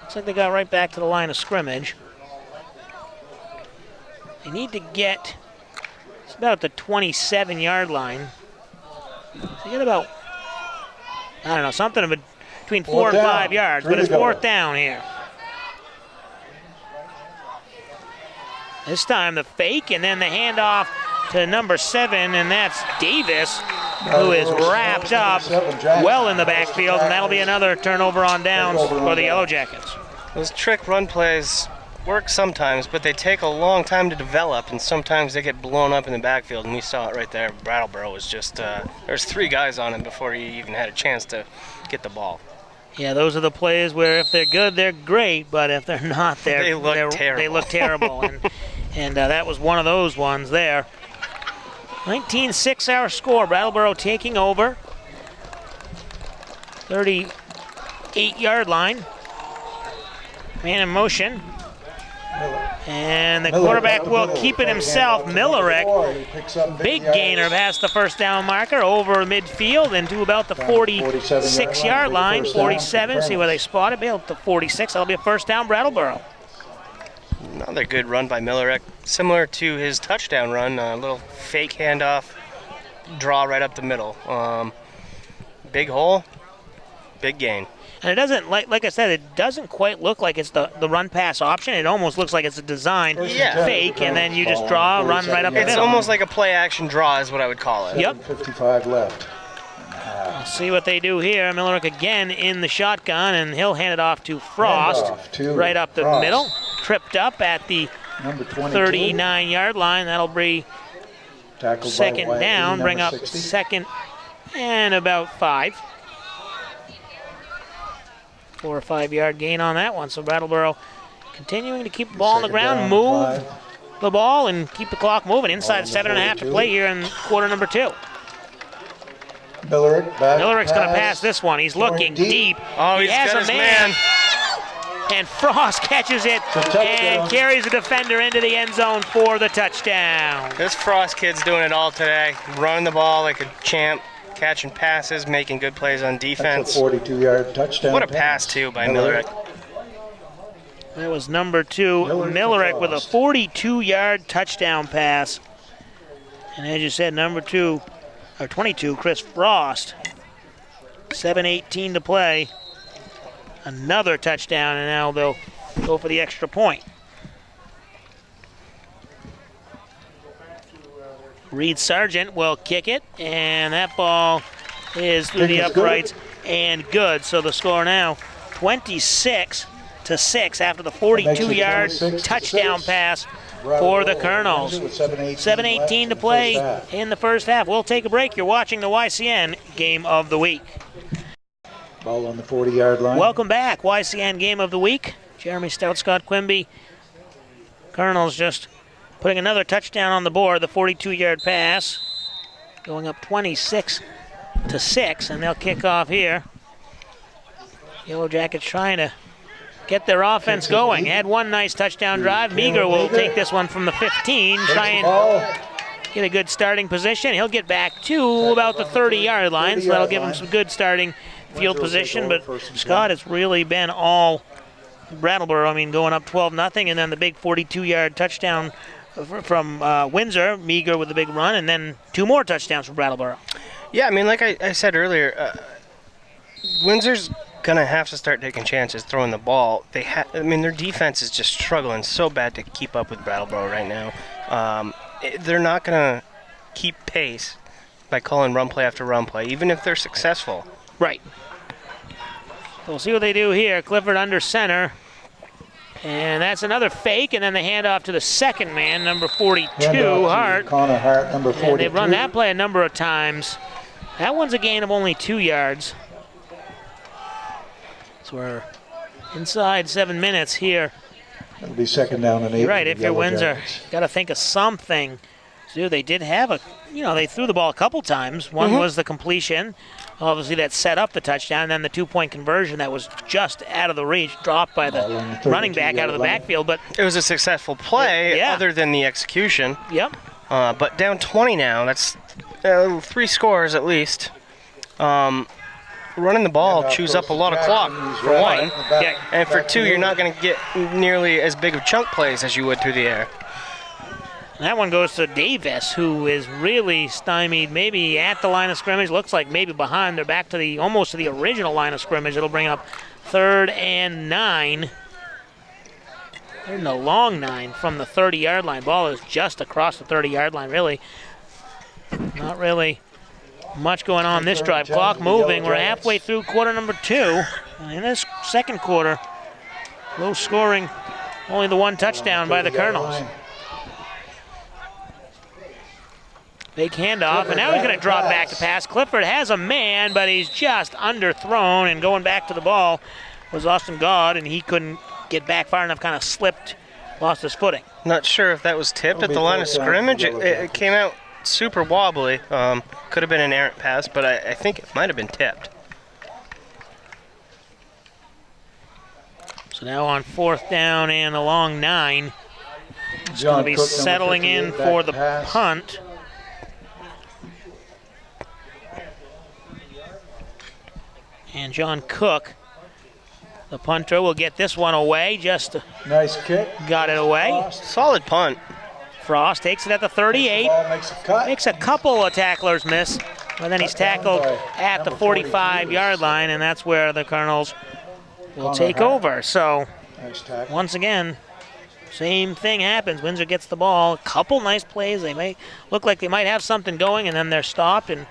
S1: Looks like they got right back to the line of scrimmage. They need to get, it's about the 27-yard line. So you get about, I don't know, something of between 4 and 5 yards, but it's fourth down here. This time the fake, and then the handoff to number 7, and that's Davis, who is wrapped up well in the backfield, and that'll be another turnover on downs for the Yellow Jackets.
S2: Those trick run plays work sometimes, but they take a long time to develop, and sometimes they get blown up in the backfield, and we saw it right there. Brattleboro was just, there's 3 guys on him before he even had a chance to get the ball.
S1: Yeah, those are the plays where if they're good, they're great, but if they're not,
S2: they look terrible.
S1: They look terrible, and that was one of those ones there. 19-6 our score. Brattleboro taking over. 38-yard line. Man in motion. And the quarterback will keep it himself. Millerick, big gainer past the first down marker over midfield into about the 46-yard line. 47, see where they spot it. About the 46, that'll be a first down, Brattleboro.
S2: Another good run by Millerick, similar to his touchdown run. A little fake handoff, draw right up the middle. Big hole, big gain.
S1: And it doesn't, like I said, it doesn't quite look like it's the run-pass option. It almost looks like it's a designed fake, and then you just draw, run right up the middle.
S2: It's almost like a play-action draw is what I would call it.
S1: Yep.
S3: 55 left.
S1: We'll see what they do here. Millerick again in the shotgun, and he'll hand it off to Frost, right up the middle. Tripped up at the 39-yard line. That'll be second down, bring up
S3: 60.
S1: second and about 5. 4 or 5 yard gain on that one. So Brattleboro continuing to keep the ball on the ground, move the ball, and keep the clock moving. Inside 7.5 to play here in quarter number 2. Millerick's going to pass this one. He's looking deep.
S2: Oh, he has a man.
S1: And Frost catches it and carries the defender into the end zone for the touchdown.
S2: This Frost kid's doing it all today. Running the ball like a champ. Catching passes, making good plays on defense.
S3: That's a 42-yard touchdown.
S2: What a pass, too, by Millerick.
S1: That was number 2, Millerick with a 42-yard touchdown pass. And as you said, number 2, or 22, Chris Frost. 7:18 to play. Another touchdown, and now they'll go for the extra point. Reed Sargent will kick it, and that ball is through the uprights and good. So the score now 26-6 after the 42-yard touchdown pass for the Colonels. 7:18 to play in the first half. We'll take a break. You're watching the YCN Game of the Week.
S3: Ball on the 40-yard line.
S1: Welcome back, YCN Game of the Week. Jeremy Stout, Scott Quimby. Colonels just putting another touchdown on the board, the 42-yard pass, going up 26-6, and they'll kick off here. Yellow Jackets trying to get their offense going. Had one nice touchdown drive. Meager will take this one from the 15, try and get a good starting position. He'll get back to about the 30-yard line, so that'll give him some good starting field position. But Scott, it's really been all Brattleboro. I mean, going up 12-0, and then the big 42-yard touchdown from Windsor, Meager with the big run, and then 2 more touchdowns from Brattleboro.
S2: Yeah, I mean, like I said earlier, Windsor's going to have to start taking chances throwing the ball. I mean, their defense is just struggling so bad to keep up with Brattleboro right now. They're not going to keep pace by calling run play after run play, even if they're successful.
S1: Right. We'll see what they do here. Clifford under center. And that's another fake, and then the handoff to the second man, number 42, Hart.
S3: Connor Hart, number 42.
S1: And they've run that play a number of times. That one's a gain of only 2 yards. So we're inside 7 minutes here.
S3: It'll be second down and 8.
S1: You're right, if you're Windsor, got to think of something. So they did have they threw the ball a couple times. One was the completion. Obviously, that set up the touchdown, and then the 2-point conversion that was just out of the reach, dropped by the running back out of the backfield. But
S2: it was a successful play, other than the execution.
S1: Yep.
S2: But down 20 now. That's 3 scores at least. Running the ball chews up a lot of clock, for one.
S1: Yeah.
S2: And for 2, you're not going to get nearly as big of chunk plays as you would through the air.
S1: That one goes to Davis, who is really stymied, maybe at the line of scrimmage. Looks like maybe behind. They're back to almost to the original line of scrimmage. It'll bring up 3rd and 9. They're in the long 9 from the 30-yard line. Ball is just across the 30-yard line, really. Not really much going on this drive. Clock moving. We're halfway through quarter number 2. In this second quarter, low scoring, only the 1 touchdown by the Colonels. Big handoff, and now he's going to drop back to pass. Clifford has a man, but he's just underthrown, and going back to the ball was Austin God, and he couldn't get back far enough, kind of slipped, lost his footing.
S2: Not sure if that was tipped at the line of scrimmage. It came out super wobbly. Could have been an errant pass, but I think it might have been tipped.
S1: So now on 4th down and a long 9. It's going to be
S3: Cook,
S1: settling in
S3: 58,
S1: for the
S3: pass.
S1: punt. And John Cook, the punter, will get this one away. Just
S3: Nice kick.
S1: got it away.
S3: Frost.
S2: Solid punt.
S1: Frost takes it at the 38.
S3: Ball makes a cut.
S1: Makes a couple of tacklers miss, but then he's tackled at the 45-yard line, and that's where the Colonels will take over. So
S3: Nice tackle.
S1: once again, same thing happens. Windsor gets the ball. A couple nice plays. They may look like they might have something going, and then they're stopped, and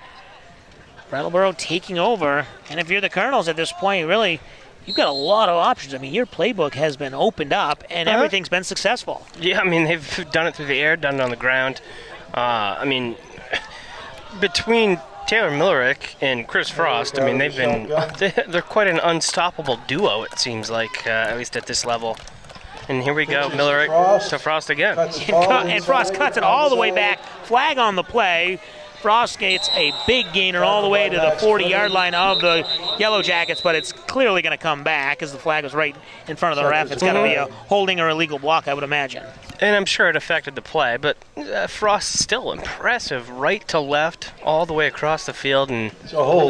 S1: Brattleboro taking over. And if you're the Colonels at this point, really, you've got a lot of options. I mean, your playbook has been opened up, and everything's been successful.
S2: Yeah, I mean, they've done it through the air, done it on the ground. I mean, between Taylor Millerick and Chris Frost, I mean, they're quite an unstoppable duo, it seems like, at least at this level. And here we go, Millerick to Frost again.
S1: And Frost cuts it all the way back. Flag on the play. Frost gets a big gainer all the way to the 40-yard line of the Yellow Jackets, but it's clearly going to come back as the flag was right in front of the ref. It's got to be a holding or illegal block, I would imagine.
S2: And I'm sure it affected the play, but Frost's still impressive, right to left, all the way across the field, and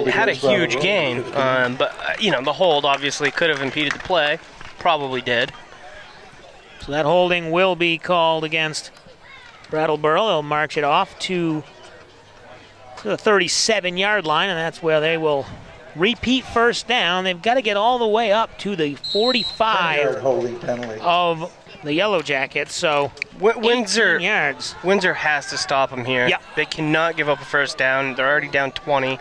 S2: had a huge gain. But, you know, the hold obviously could have impeded the play, probably did.
S1: So that holding will be called against Brattleboro. They'll march it off to the 37-yard line, and that's where they will repeat first down. They've got to get all the way up to the 45
S3: holding penalty
S1: of the Yellow Jackets, so
S2: Windsor
S1: 18 yards.
S2: Windsor has to stop them here.
S1: Yep.
S2: They cannot give up a first down. They're already down 20.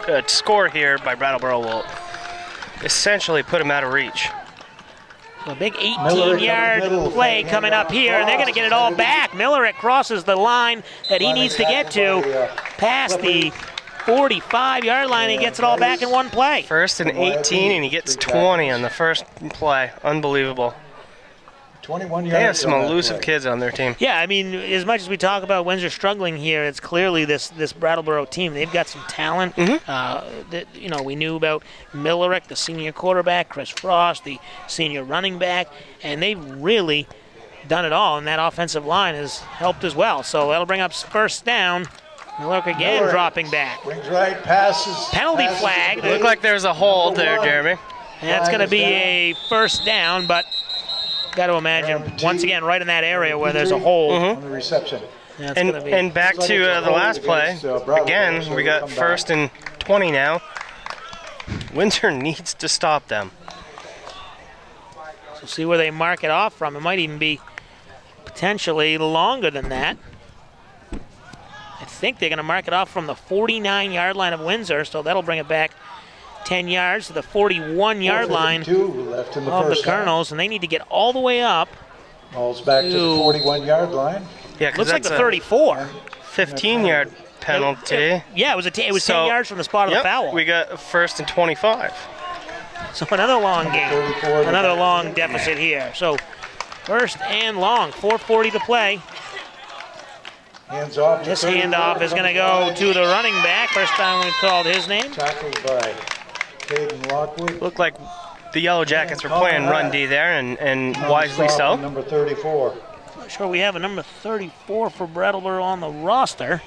S2: A score here by Brattleboro will essentially put them out of reach.
S1: A big 18-yard play coming up here, and they're going to get it all back. Millerick crosses the line that he needs to get to, past the 45-yard line. He gets it all back in one play.
S2: First and 18, and he gets 20 on the first play. Unbelievable.
S3: 21 yards.
S2: They have some elusive kids on their team.
S1: Yeah, I mean, as much as we talk about Windsor struggling here, it's clearly this Brattleboro team. They've got some talent. You know, we knew about Millerick, the senior quarterback, Chris Frost, the senior running back, and they've really done it all, and that offensive line has helped as well. So that'll bring up first down. Millerick again dropping back.
S3: Wings right, passes.
S1: Penalty flag.
S2: Looked like there's a hold there, Jeremy.
S1: And that's going to be a first down, but got to imagine, once again, right in that area where there's a hole.
S3: On the reception.
S2: And back to the last play. Again, we got first and 20 now. Windsor needs to stop them.
S1: So see where they mark it off from. It might even be potentially longer than that. I think they're going to mark it off from the 49-yard line of Windsor, so that'll bring it back 10 yards to the 41-yard line
S3: left in the
S1: of the
S3: first
S1: Colonels, and they need to get all the way up.
S3: Ball's back to the 41-yard line.
S2: Yeah,
S1: looks like the 34.
S2: 15-yard penalty.
S1: Yeah, it was 10 yards from the spot of the foul.
S2: We got first and 25.
S1: So another long game, another long deficit here. So first and long, 4:40 to play.
S3: Hands off.
S1: This handoff is going to go to the running back. First time we've called his name.
S3: Tackled by Caden Lockwood.
S2: Looked like the Yellow Jackets were playing run D there, and wisely so.
S3: Number 34.
S1: Not sure we have a number 34 for Brattleboro on the roster.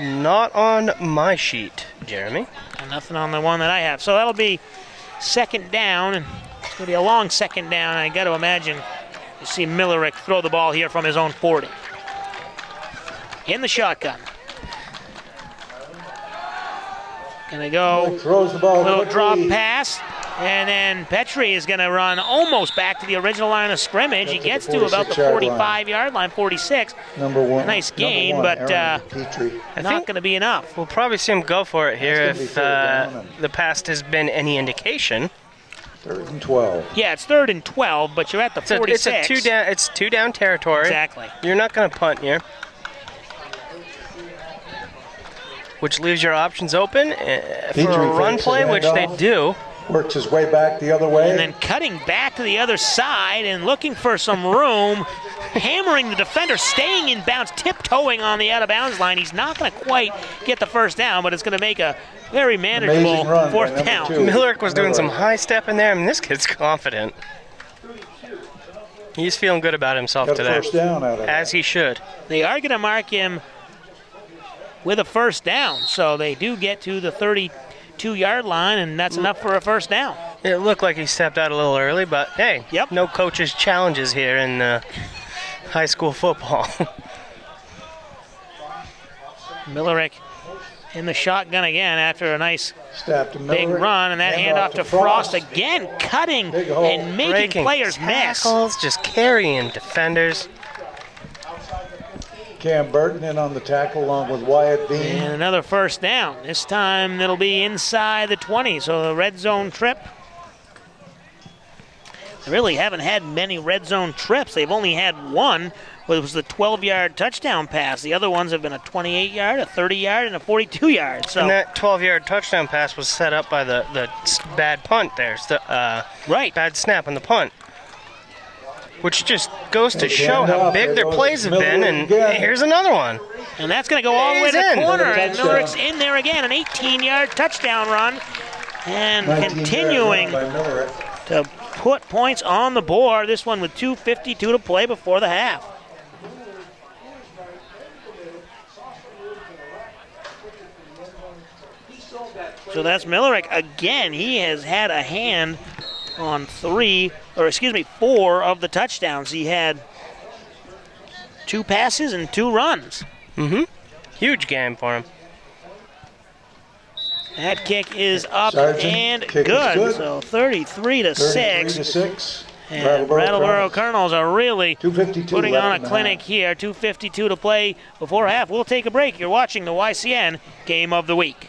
S2: Not on my sheet, Jeremy.
S1: And nothing on the one that I have. So that'll be second down. And it's going to be a long second down. I got to imagine you see Millerick throw the ball here from his own 40. In the shotgun. Gonna go,
S3: throws the ball
S1: little
S3: quickly.
S1: drop pass, and then Petrie is gonna run almost back to the original line of scrimmage. He gets to about the 45-yard line, 46.
S3: Number one.
S1: Nice gain, but not gonna be enough.
S2: We'll probably see him go for it here if the past has been any indication.
S3: 3rd and 12.
S1: Yeah, it's 3rd and 12, but you're at the 46.
S2: It's two down territory.
S1: Exactly.
S2: You're not gonna punt here. Which leaves your options open for a run play, which they do.
S3: Works his way back the other way.
S1: And then cutting back to the other side and looking for some room hammering the defender, staying in bounds, tiptoeing on the out-of-bounds line. He's not going to quite get the first down, but it's going to make a very manageable fourth down.
S2: Millerick was doing some high step in there. I mean, this kid's confident. He's feeling good about himself today,
S3: first down out of
S2: as he should.
S1: They are going to mark him with a first down, so they do get to the 32-yard line, and that's enough for a first down.
S2: It looked like he stepped out a little early, but hey, no coach's challenges here in high school football.
S1: Millerick in the shotgun again after a nice big
S3: Millerick,
S1: run, and that handoff to Frost again, cutting and making
S2: Breaking
S1: players
S2: tackles,
S1: miss.
S2: just carrying defenders.
S3: Cam Burton in on the tackle along with Wyatt Bean.
S1: And another first down. This time it'll be inside the 20, so the red zone trip. They really haven't had many red zone trips. They've only had one, which was the 12-yard touchdown pass. The other ones have been a 28-yard, a 30-yard, and a 42-yard. So.
S2: And that 12-yard touchdown pass was set up by the bad punt there.
S1: Right.
S2: Bad snap on the punt. Which just goes to show how big their plays have been, and here's another one.
S1: And that's going to go all the way to the
S2: in.
S1: corner, and Millerick's in there again, an 18-yard touchdown run, and continuing to put points on the board. This one with 2:52 to play before the half. So that's Millerick again. He has had a hand on 4 of the touchdowns. He had 2 passes and 2 runs.
S2: Huge game for him.
S1: That kick is up and
S3: kick
S1: good.
S3: is
S1: So 33 to 6. And
S3: Brattleboro
S1: Brattleboro Colonels are really
S3: 2:52
S1: putting
S3: left
S1: on
S3: in
S1: a
S3: the
S1: clinic
S3: half.
S1: here. 2:52 to play before half. We'll take a break. You're watching the YCN Game of the Week.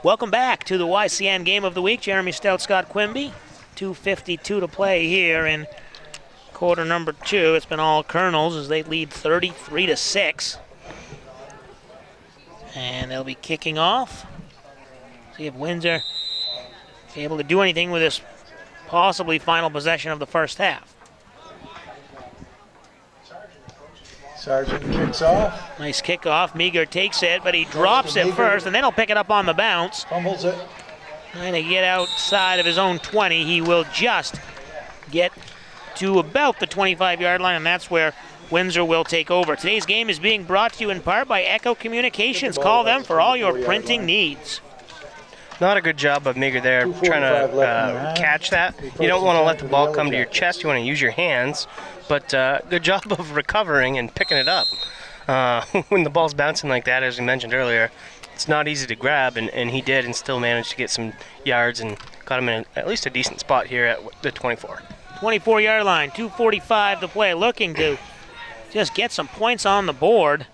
S1: Welcome back to the YCN Game of the Week. Jeremy Stout, Scott Quimby. 2:52 to play here in quarter number 2. It's been all Colonels as they lead 33 to 6. And they'll be kicking off. See if Windsor is able to do anything with this possibly final possession of the first half.
S3: Sargent kicks off.
S1: Nice kickoff. Meager takes it, but he drops it first, and then he'll pick it up on the bounce.
S3: Fumbles it.
S1: Trying to get outside of his own 20. He will just get to about the 25-yard line, and that's where Windsor will take over. Today's game is being brought to you in part by Echo Communications. Call them for all your printing needs.
S2: Not a good job of Meager there trying to catch that. You don't want to let the ball come to your chest. You want to use your hands. But good job of recovering and picking it up. When the ball's bouncing like that, as we mentioned earlier, it's not easy to grab, and he did and still managed to get some yards and got him in at least a decent spot here at the 24.
S1: 24-yard line, 2:45 to play. Looking to just get some points on the board.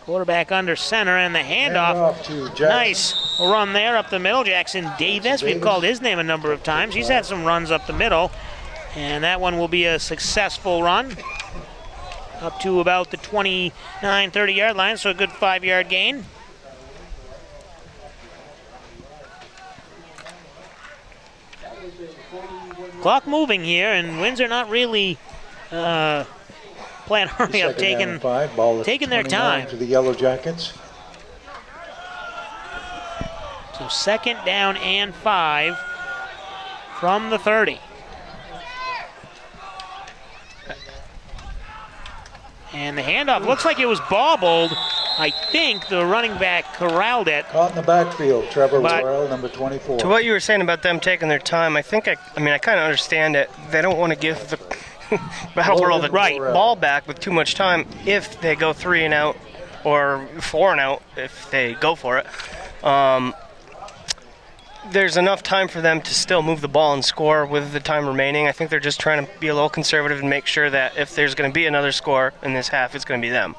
S1: Quarterback under center, and the handoff.
S3: To Jackson.
S1: Nice run there up the middle. Jackson Davis, we've called his name a number of times. He's had some runs up the middle, and that one will be a successful run up to about the 29, 30-yard line, so a good 5-yard gain. Clock moving here, and Windsor not really playing hurry up, taking their time.
S3: To the Yellow Jackets.
S1: So 2nd down and 5 from the 30. And the handoff looks like it was bobbled. I think the running back corralled it.
S3: Caught in the backfield, Trevor Worrell, number 24.
S2: To what you were saying about them taking their time, I kind of understand it. They don't want to give the Brattleboro the ball back with too much time if they go 3 and out or 4 and out if they go for it. There's enough time for them to still move the ball and score with the time remaining. I think they're just trying to be a little conservative and make sure that if there's going to be another score in this half, it's going to be them.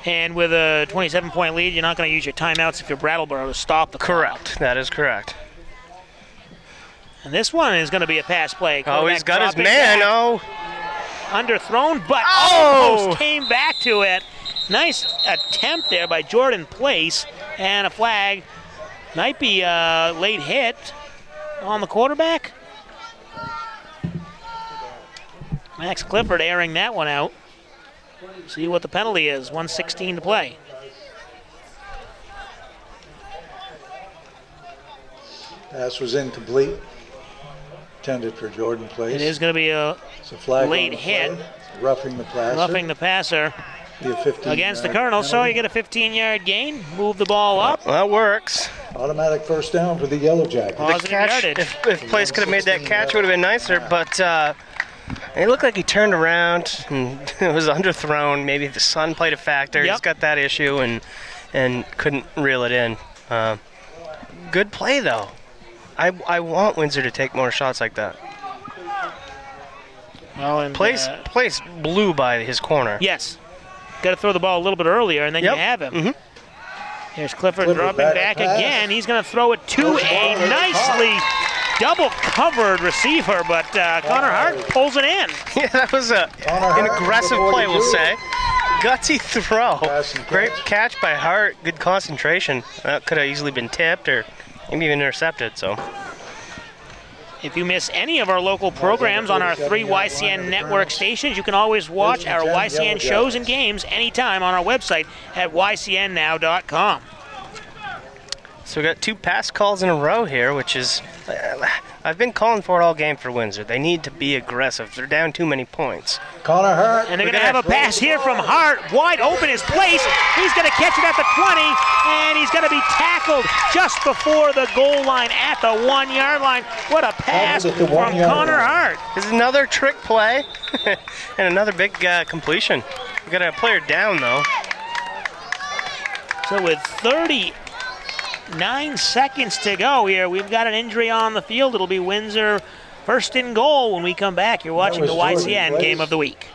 S1: And with a 27-point lead, you're not going to use your timeouts if you're Brattleboro to stop the clock.
S2: Correct. That is correct.
S1: And this one is going to be a pass play.
S2: Oh, he's got his man. Oh.
S1: Underthrown, but almost came back to it. Nice attempt there by Jordan Place, and a flag. Might be a late hit. on the quarterback. Max Clifford airing that one out. See what the penalty is. 1:16 to play.
S3: Pass was incomplete. Intended for Jordan Place.
S1: It is going to be a
S3: flag
S1: late hit.
S3: Roughing the passer.
S1: Roughing the passer
S3: Be a 15
S1: against the Colonels. So you get a 15-yard gain. Move the ball up.
S2: Well, that works.
S3: Automatic first down for the Yellow Jackets.
S1: Positive yardage.
S2: If Place could have made that catch, it would have been nicer, but it looked like he turned around and it was underthrown. Maybe the sun played a factor.
S1: Yep.
S2: He's got that issue and couldn't reel it in. Good play, though. I want Windsor to take more shots like that.
S1: Well, and,
S2: Place blew by his corner.
S1: Yes. Got to throw the ball a little bit earlier, and then you have him.
S2: Mm-hmm.
S1: Here's Clifford dropping back again. He's going to throw it to a nicely double-covered receiver, but Connor Hart pulls it in.
S2: Yeah, that was an aggressive play, we'll say. Gutsy throw. Great catch by Hart. Good concentration. That could have easily been tipped or maybe even intercepted. So,
S1: if you miss any of our local programs on our 3 YCN network stations, you can always watch our YCN shows and games anytime on our website at ycnnow.com.
S2: So we got 2 pass calls in a row here, which is, I've been calling for it all game for Windsor. They need to be aggressive. They're down too many points.
S3: Connor Hart.
S1: And they're going to have a pass here from Hart. Wide open is Place. He's going to catch it at the 20, and he's going to be tackled just before the goal line at the 1-yard line. What a pass from Connor Hart.
S2: This is another trick play and another big completion. We got a player down, though.
S1: So with 39 seconds to go here, we've got an injury on the field. It'll be Windsor first and goal when we come back. You're watching the YCN Game of the Week.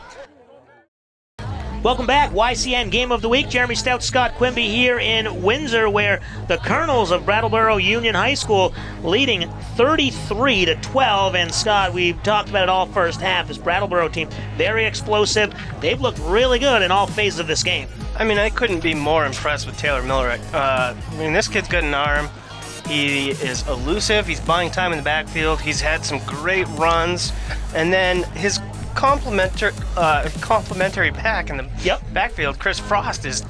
S1: Welcome back, YCN Game of the Week. Jeremy Stout, Scott Quimby here in Windsor, where the Colonels of Brattleboro Union High School leading 33-12. And Scott, we've talked about it all first half. This Brattleboro team, very explosive. They've looked really good in all phases of this game.
S2: I mean, I couldn't be more impressed with Taylor Millerick. This kid's got an arm. He is elusive. He's buying time in the backfield. He's had some great runs. And then his complementary back in the backfield, Chris Frost, is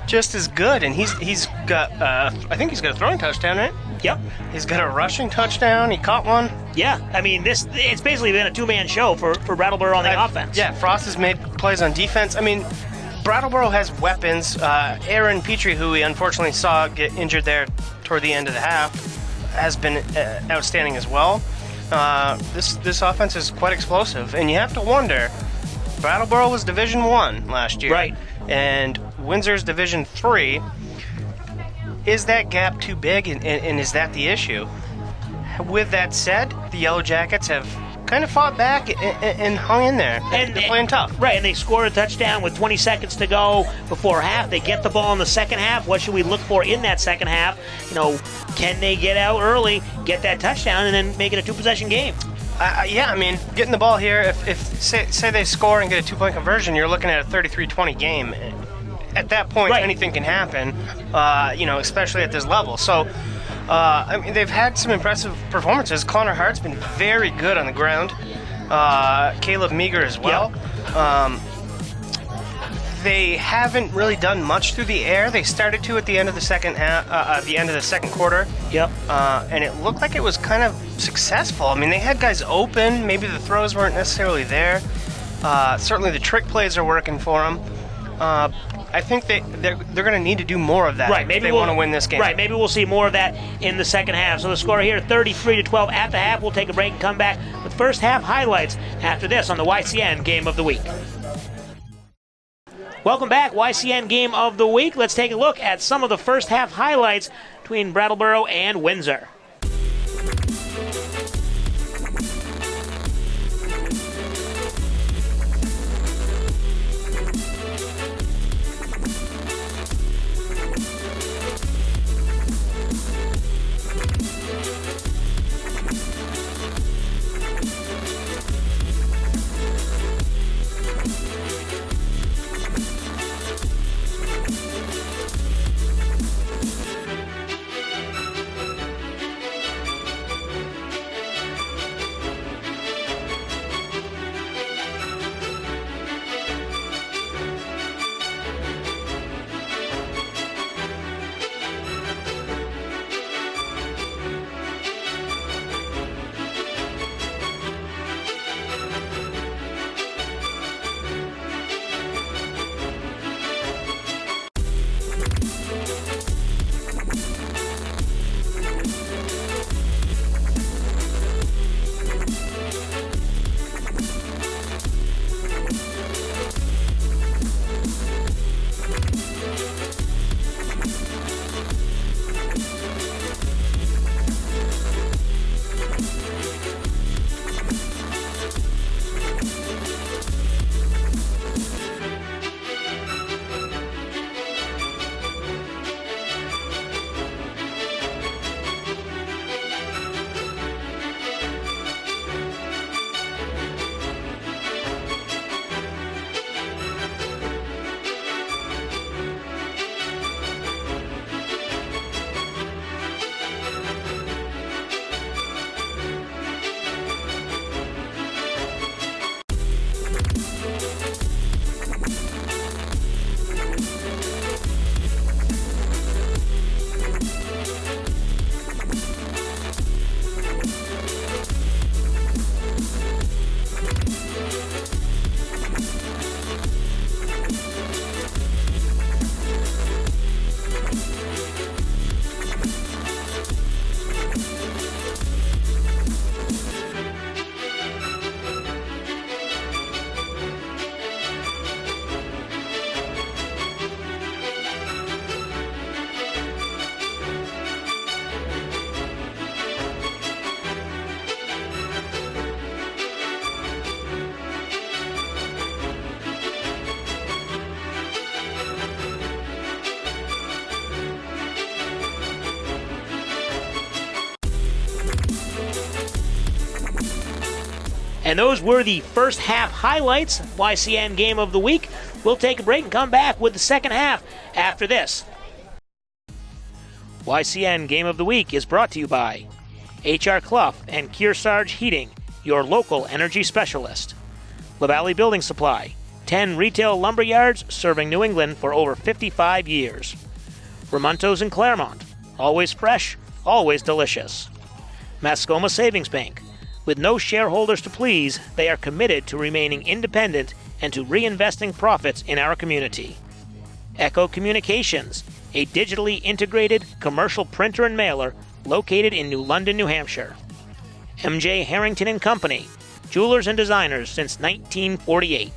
S2: just as good. And he's got, I think he's got a throwing touchdown, right?
S1: Yep.
S2: He's got a rushing touchdown. He caught one.
S1: Yeah, I mean, it's basically been a two-man show for Brattleboro on the offense.
S2: Yeah, Frost has made plays on defense. I mean, Brattleboro has weapons. Aaron Petrie, who we unfortunately saw get injured there toward the end of the half, has been outstanding as well. This offense is quite explosive, and you have to wonder, Brattleboro was Division I last year.
S1: Right.
S2: And Windsor's Division III. Is that gap too big, and is that the issue? With that said, the Yellow Jackets have kind of fought back and hung in there. And they're playing tough.
S1: Right, and they scored a touchdown with 20 seconds to go before half. They get the ball in the second half. What should we look for in that second half? Can they get out early, get that touchdown, and then make it a two-possession game?
S2: Yeah, I mean, getting the ball here, if say they score and get a two-point conversion, you're looking at a 33-20 game. At that point, anything can happen, especially at this level. So, they've had some impressive performances. Connor Hart's been very good on the ground. Caleb Meager as well. Yep. They haven't really done much through the air. They started to at the end of the second half, the end of the second quarter.
S1: Yep.
S2: And it looked like it was kind of successful. I mean, they had guys open. Maybe the throws weren't necessarily there. Certainly, the trick plays are working for them. I think they're going to need to do more of that if they want to win this game.
S1: Right, maybe we'll see more of that in the second half. So the score here, 33-12 at the half. We'll take a break and come back with first half highlights after this on the YCN Game of the Week. Welcome back, YCN Game of the Week. Let's take a look at some of the first half highlights between Brattleboro and Windsor. And those were the first half highlights. YCN Game of the Week. We'll take a break and come back with the second half after this. YCN Game of the Week is brought to you by HR Clough and Kearsarge Heating, your local energy specialist. LaValley Building Supply, 10 retail lumber yards serving New England for over 55 years. Ramontos in Claremont, always fresh, always delicious. Mascoma Savings Bank, with no shareholders to please, they are committed to remaining independent and to reinvesting profits in our community. Echo Communications, a digitally integrated commercial printer and mailer located in New London, New Hampshire. MJ Harrington and Company, jewelers and designers since 1948.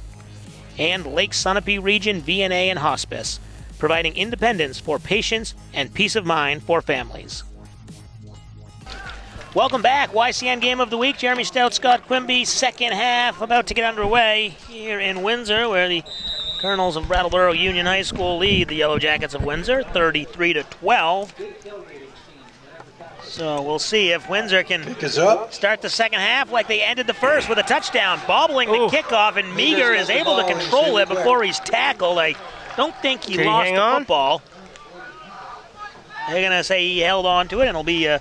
S1: And Lake Sunapee Region VNA and Hospice, providing independence for patients and peace of mind for families. Welcome back, YCN Game of the Week. Jeremy Stout, Scott Quimby, second half about to get underway here in Windsor, where the Colonels of Brattleboro Union High School lead the Yellow Jackets of Windsor, 33-12. So we'll see if Windsor can start the second half like they ended the first with a touchdown, bobbling the kickoff, and Meager is able to control it before he's tackled. I don't think he lost the football. They're going to say he held on to it, and it'll be a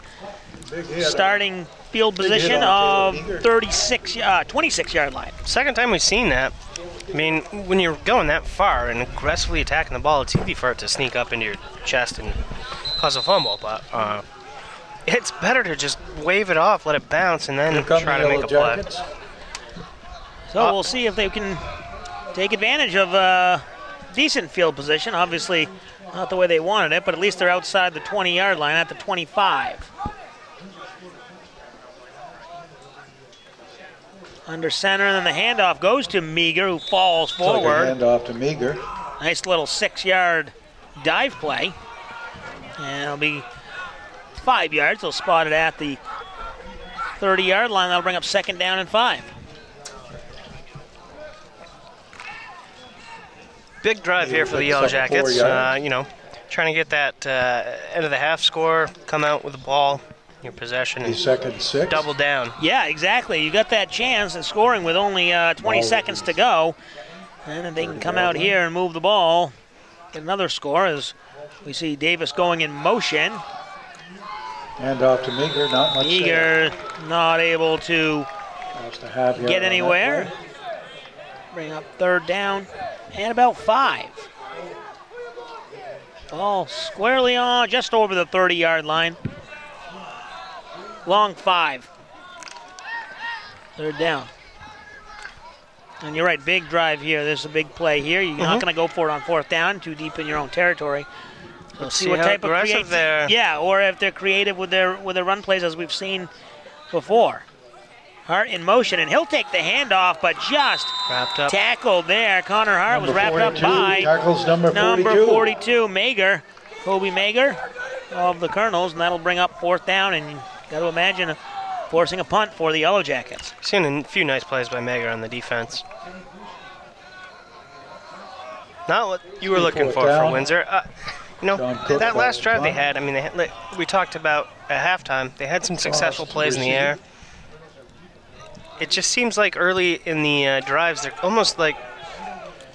S1: starting field position of 26-yard line.
S2: Second time we've seen that. I mean, when you're going that far and aggressively attacking the ball, it's easy for it to sneak up into your chest and cause a fumble. But it's better to just wave it off, let it bounce, and then try to make a play.
S1: So we'll see if they can take advantage of decent field position. Obviously, not the way they wanted it, but at least they're outside the 20-yard line at the 25. Under center, and then the handoff goes to Meager, who falls forward.
S3: Handoff to Meager.
S1: Nice little 6-yard dive play. And it'll be 5 yards. They'll spot it at the 30-yard line. That'll bring up second down and 5.
S2: Big drive here for the Yellow Jackets. Trying to get that end of the half score, come out with the ball, your possession, and double down.
S1: Yeah, exactly. You got that chance of scoring with only 20 seconds to go. And then they can come out here and move the ball. Get another score as we see Davis going in motion.
S3: Hand off to Meager, not much.
S1: Meager not able to get anywhere. Bring up third down and about 5. Ball squarely on, just over the 30-yard line. Long 5. Third down. And you're right, big drive here. There's a big play here. You're not going to go for it on fourth down, too deep in your own territory. So
S2: see what type of creative there.
S1: Yeah, or if they're creative with their run plays, as we've seen before. Hart in motion, and he'll take the handoff, but just tackled there. Connor Hart was wrapped up by
S3: tackles number
S1: 42, Meager, Kobe Meager of the Colonels, and that'll bring up fourth down, and you got to imagine forcing a punt for the Yellow Jackets.
S2: Seen a few nice plays by Meager on the defense. Not what you were looking for Windsor. That last drive they had, we talked about at halftime, they had some successful plays in the air. It just seems like early in the drives, they're almost like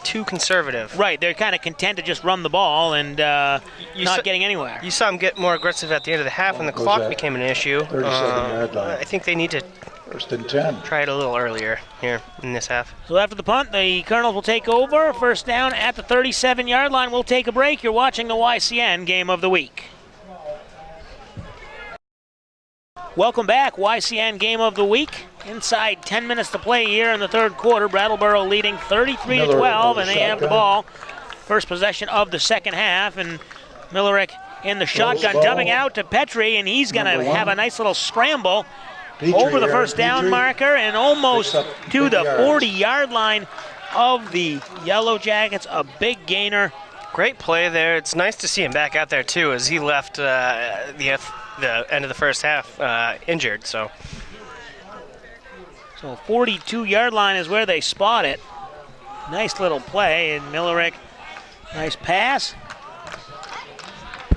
S2: too conservative.
S1: Right, they're kind of content to just run the ball and not getting anywhere.
S2: You saw them get more aggressive at the end of the half when the clock became an issue.
S3: 37-yard line.
S2: I think they need to
S3: First and 10.
S2: Try it a little earlier here in this half.
S1: So after the punt, the Colonels will take over. First down at the 37-yard line. We'll take a break. You're watching the YCN Game of the Week. Welcome back, YCN Game of the Week. Inside 10 minutes to play here in the third quarter. Brattleboro leading 33-12, and they have the ball. First possession of the second half, and Millerick in the shotgun, dumping out to Petrie, and he's going to have a nice little scramble over the first down marker and almost to the 40-yard line of the Yellow Jackets. A big gainer.
S2: Great play there. It's nice to see him back out there, too, as he left the end of the first half injured. So
S1: 42-yard line is where they spot it. Nice little play, and Millerick, nice pass.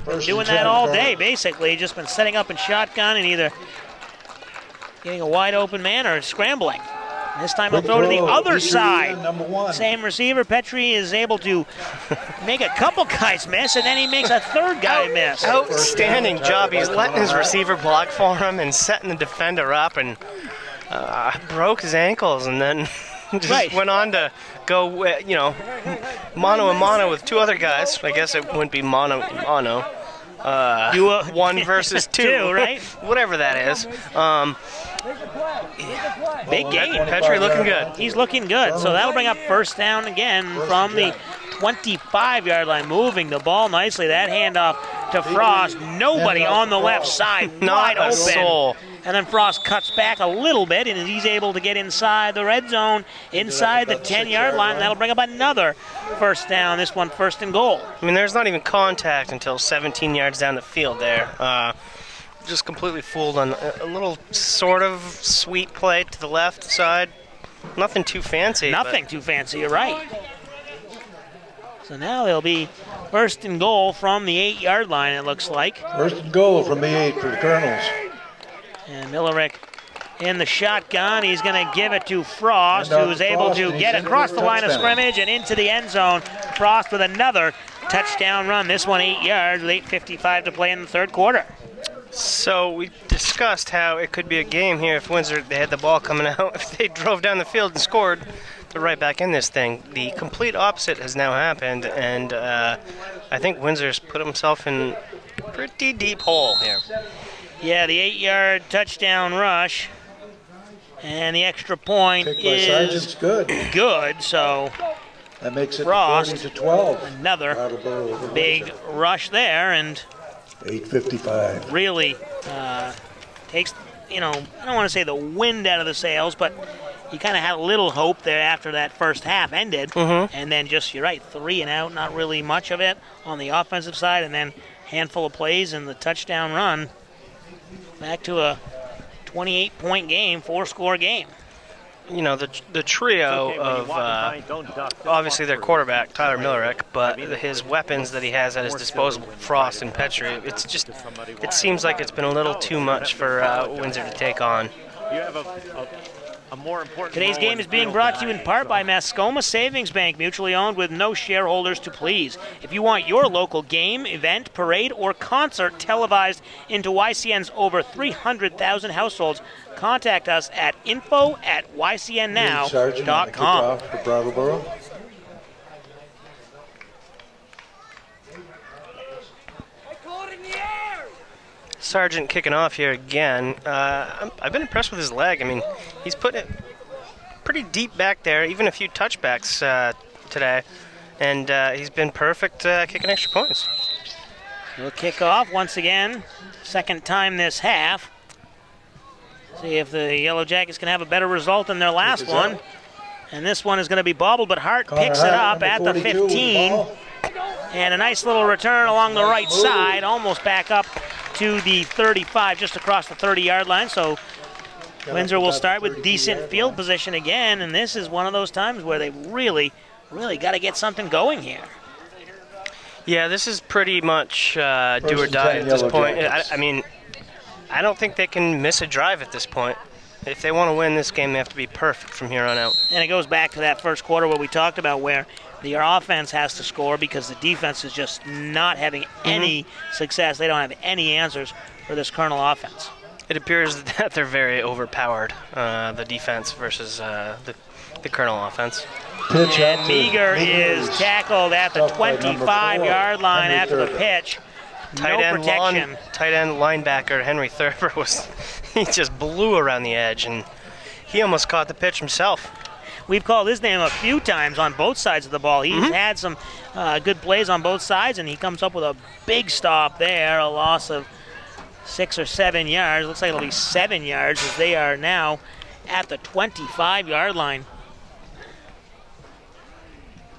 S1: Been doing that all day, basically. Just been setting up in shotgun and either getting a wide open man or scrambling. This time he'll throw to the other
S3: Petrie,
S1: side.
S3: number 1.
S1: Same receiver. Petrie is able to make a couple guys miss, and then he makes a third guy miss.
S2: Outstanding job. He's letting his receiver block for him and setting the defender up, and broke his ankles, and then just went on to go, mano a mano with 2 other guys. I guess it wouldn't be mano a mano. 1 versus 2,
S1: right?
S2: Whatever that is.
S1: Big game.
S2: Petrie looking good.
S1: He's looking good. So that'll bring up first down again from the 25-yard line, moving the ball nicely. That handoff to Frost. Nobody on the left side, wide open.
S2: Soul.
S1: And then Frost cuts back a little bit, and he's able to get inside the red zone, inside the 10-yard line. And that'll bring up another first down. This one first and goal.
S2: I mean, there's not even contact until 17 yards down the field there. Just completely fooled on a little sort of sweet play to the left side. Nothing too fancy.
S1: Nothing too fancy, you're right. So now they'll be first and goal from the 8-yard line, it looks like.
S3: First and goal from the 8 for the Colonels.
S1: And Millerick in the shotgun. He's going to give it to Frost, who's able to get across the line of scrimmage and into the end zone. Frost with another touchdown run. This one 8 yards with 8:55 to play in the third quarter.
S2: So we discussed how it could be a game here if Windsor, they had the ball coming out. If they drove down the field and scored, they're right back in this thing. The complete opposite has now happened, and I think Windsor's put himself in a pretty deep hole here.
S1: Yeah, the 8-yard touchdown rush, and the extra point is good. So
S3: that makes it
S1: Frost,
S3: 40-12.
S1: Another big rush there, and
S3: 8:55.
S1: Really takes, I don't want to say the wind out of the sails, but you kind of had a little hope there after that first half ended. And then just, you're right, 3 and out, not really much of it on the offensive side, and then handful of plays and the touchdown run. Back to a 28-point game, 4-score game.
S2: The trio of obviously their quarterback, Tyler Millerick, but his weapons that he has at his disposal, Frost and Petrie, it seems like it's been a little too much for Windsor to take on.
S1: Today's game is being brought to you in part by Mascoma Savings Bank, mutually owned with no shareholders to please. If you want your local game, event, parade, or concert televised into YCN's over 300,000 households, contact us at info@ycnnow.com.
S3: For Brattleboro.
S2: Sargent kicking off here again. I've been impressed with his leg. I mean, he's putting it pretty deep back there, even a few touchbacks today, and he's been perfect kicking extra points.
S1: We'll kick off once again, second time this half. See if the Yellow Jackets can have a better result than their last one. And this one is going to be bobbled, but Hart picks it up at the 15. And a nice little return along the right side, almost back up to the 35, just across the 30-yard line. So Windsor will start with decent field position again, and this is one of those times where they really got to get something going here.
S2: Yeah, this is pretty much do or die at this point. I mean, I don't think they can miss a drive at this point. If they want to win this game, they have to be perfect from here on out.
S1: And it goes back to that first quarter where we talked about where your offense has to score because the defense is just not having any success. They don't have any answers for this Colonel offense.
S2: It appears that they're very overpowered, the defense versus the Colonel offense.
S1: And Meager is tackled at the 25-yard line after the pitch. No protection.
S2: Tight end linebacker Henry Thurber he just blew around the edge, and he almost caught the pitch himself.
S1: We've called his name a few times on both sides of the ball. He's had some good plays on both sides, and he comes up with a big stop there, a loss of 6 or 7 yards. Looks like it'll be 7 yards as they are now at the 25-yard line.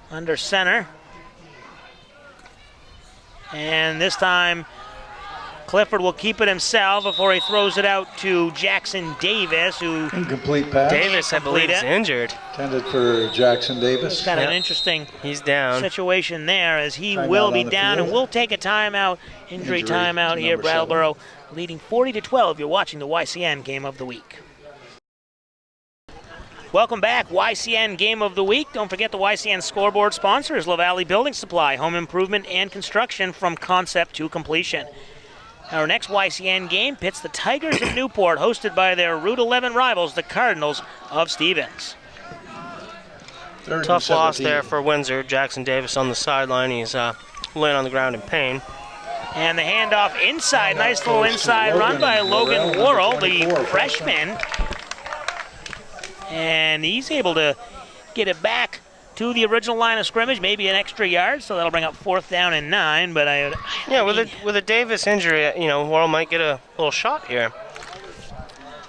S1: Under center. And this time, Clifford will keep it himself before he throws it out to Jackson Davis, who...
S3: Incomplete pass.
S2: Davis, I believe, is injured.
S3: Intended for Jackson Davis.
S1: It's kind of an interesting
S2: He's down.
S1: situation there, as he will be down, and we'll take a timeout, injury timeout here. Brattleboro leading 40-12. You're watching the YCN Game of the Week. Welcome back, YCN Game of the Week. Don't forget the YCN scoreboard sponsor is LaValley Building Supply, home improvement and construction from concept to completion. Our next YCN game pits the Tigers of Newport, hosted by their Route 11 rivals, the Cardinals of Stevens.
S2: Tough loss there for Windsor. Jackson Davis on the sideline. He's laying on the ground in pain.
S1: And the handoff inside. Nice little inside run by Logan Worrell, the freshman. And he's able to get it back to the original line of scrimmage, maybe an extra yard, so that'll bring up 4th down and 9. But
S2: with a Davis injury, Worrell might get a little shot here.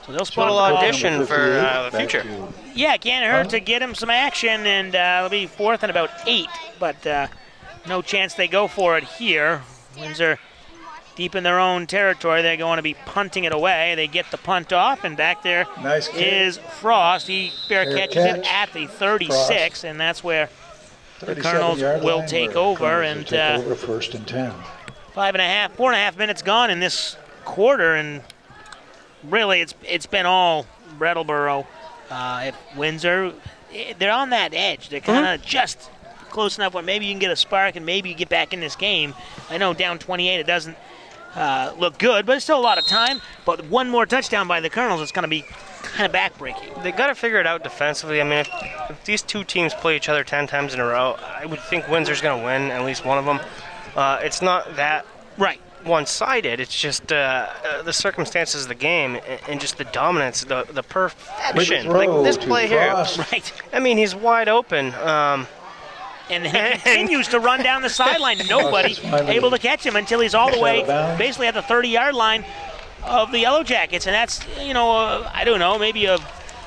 S1: So they'll
S2: spot a little audition for the future.
S1: Yeah, it can't hurt to get him some action, and it'll be 4th and about 8. But no chance they go for it here. Windsor deep in their own territory. They're going to be punting it away. They get the punt off, and back there is Frost. He fair catches it at the 36, Frost. And that's where the Colonels will take over. And
S3: 1st and 10.
S1: 4.5 minutes gone in this quarter, and really it's been all Brattleboro. If Windsor, they're on that edge. They're kind of just close enough where maybe you can get a spark and maybe you get back in this game. I know down 28 it doesn't look good, but it's still a lot of time. But one more touchdown by the Colonels, it's going to be kind of backbreaking.
S2: They got to figure it out defensively. I mean, if these two teams play each other 10 times in a row, I would think Windsor's going to win at least one of them. It's not that one-sided. It's just the circumstances of the game and just the dominance, the perfection. Like this play here, I mean, he's wide open.
S1: And he continues to run down the sideline. Nobody able to catch him until he's all the way basically at the 30-yard line of the Yellow Jackets. And that's, I don't know, maybe a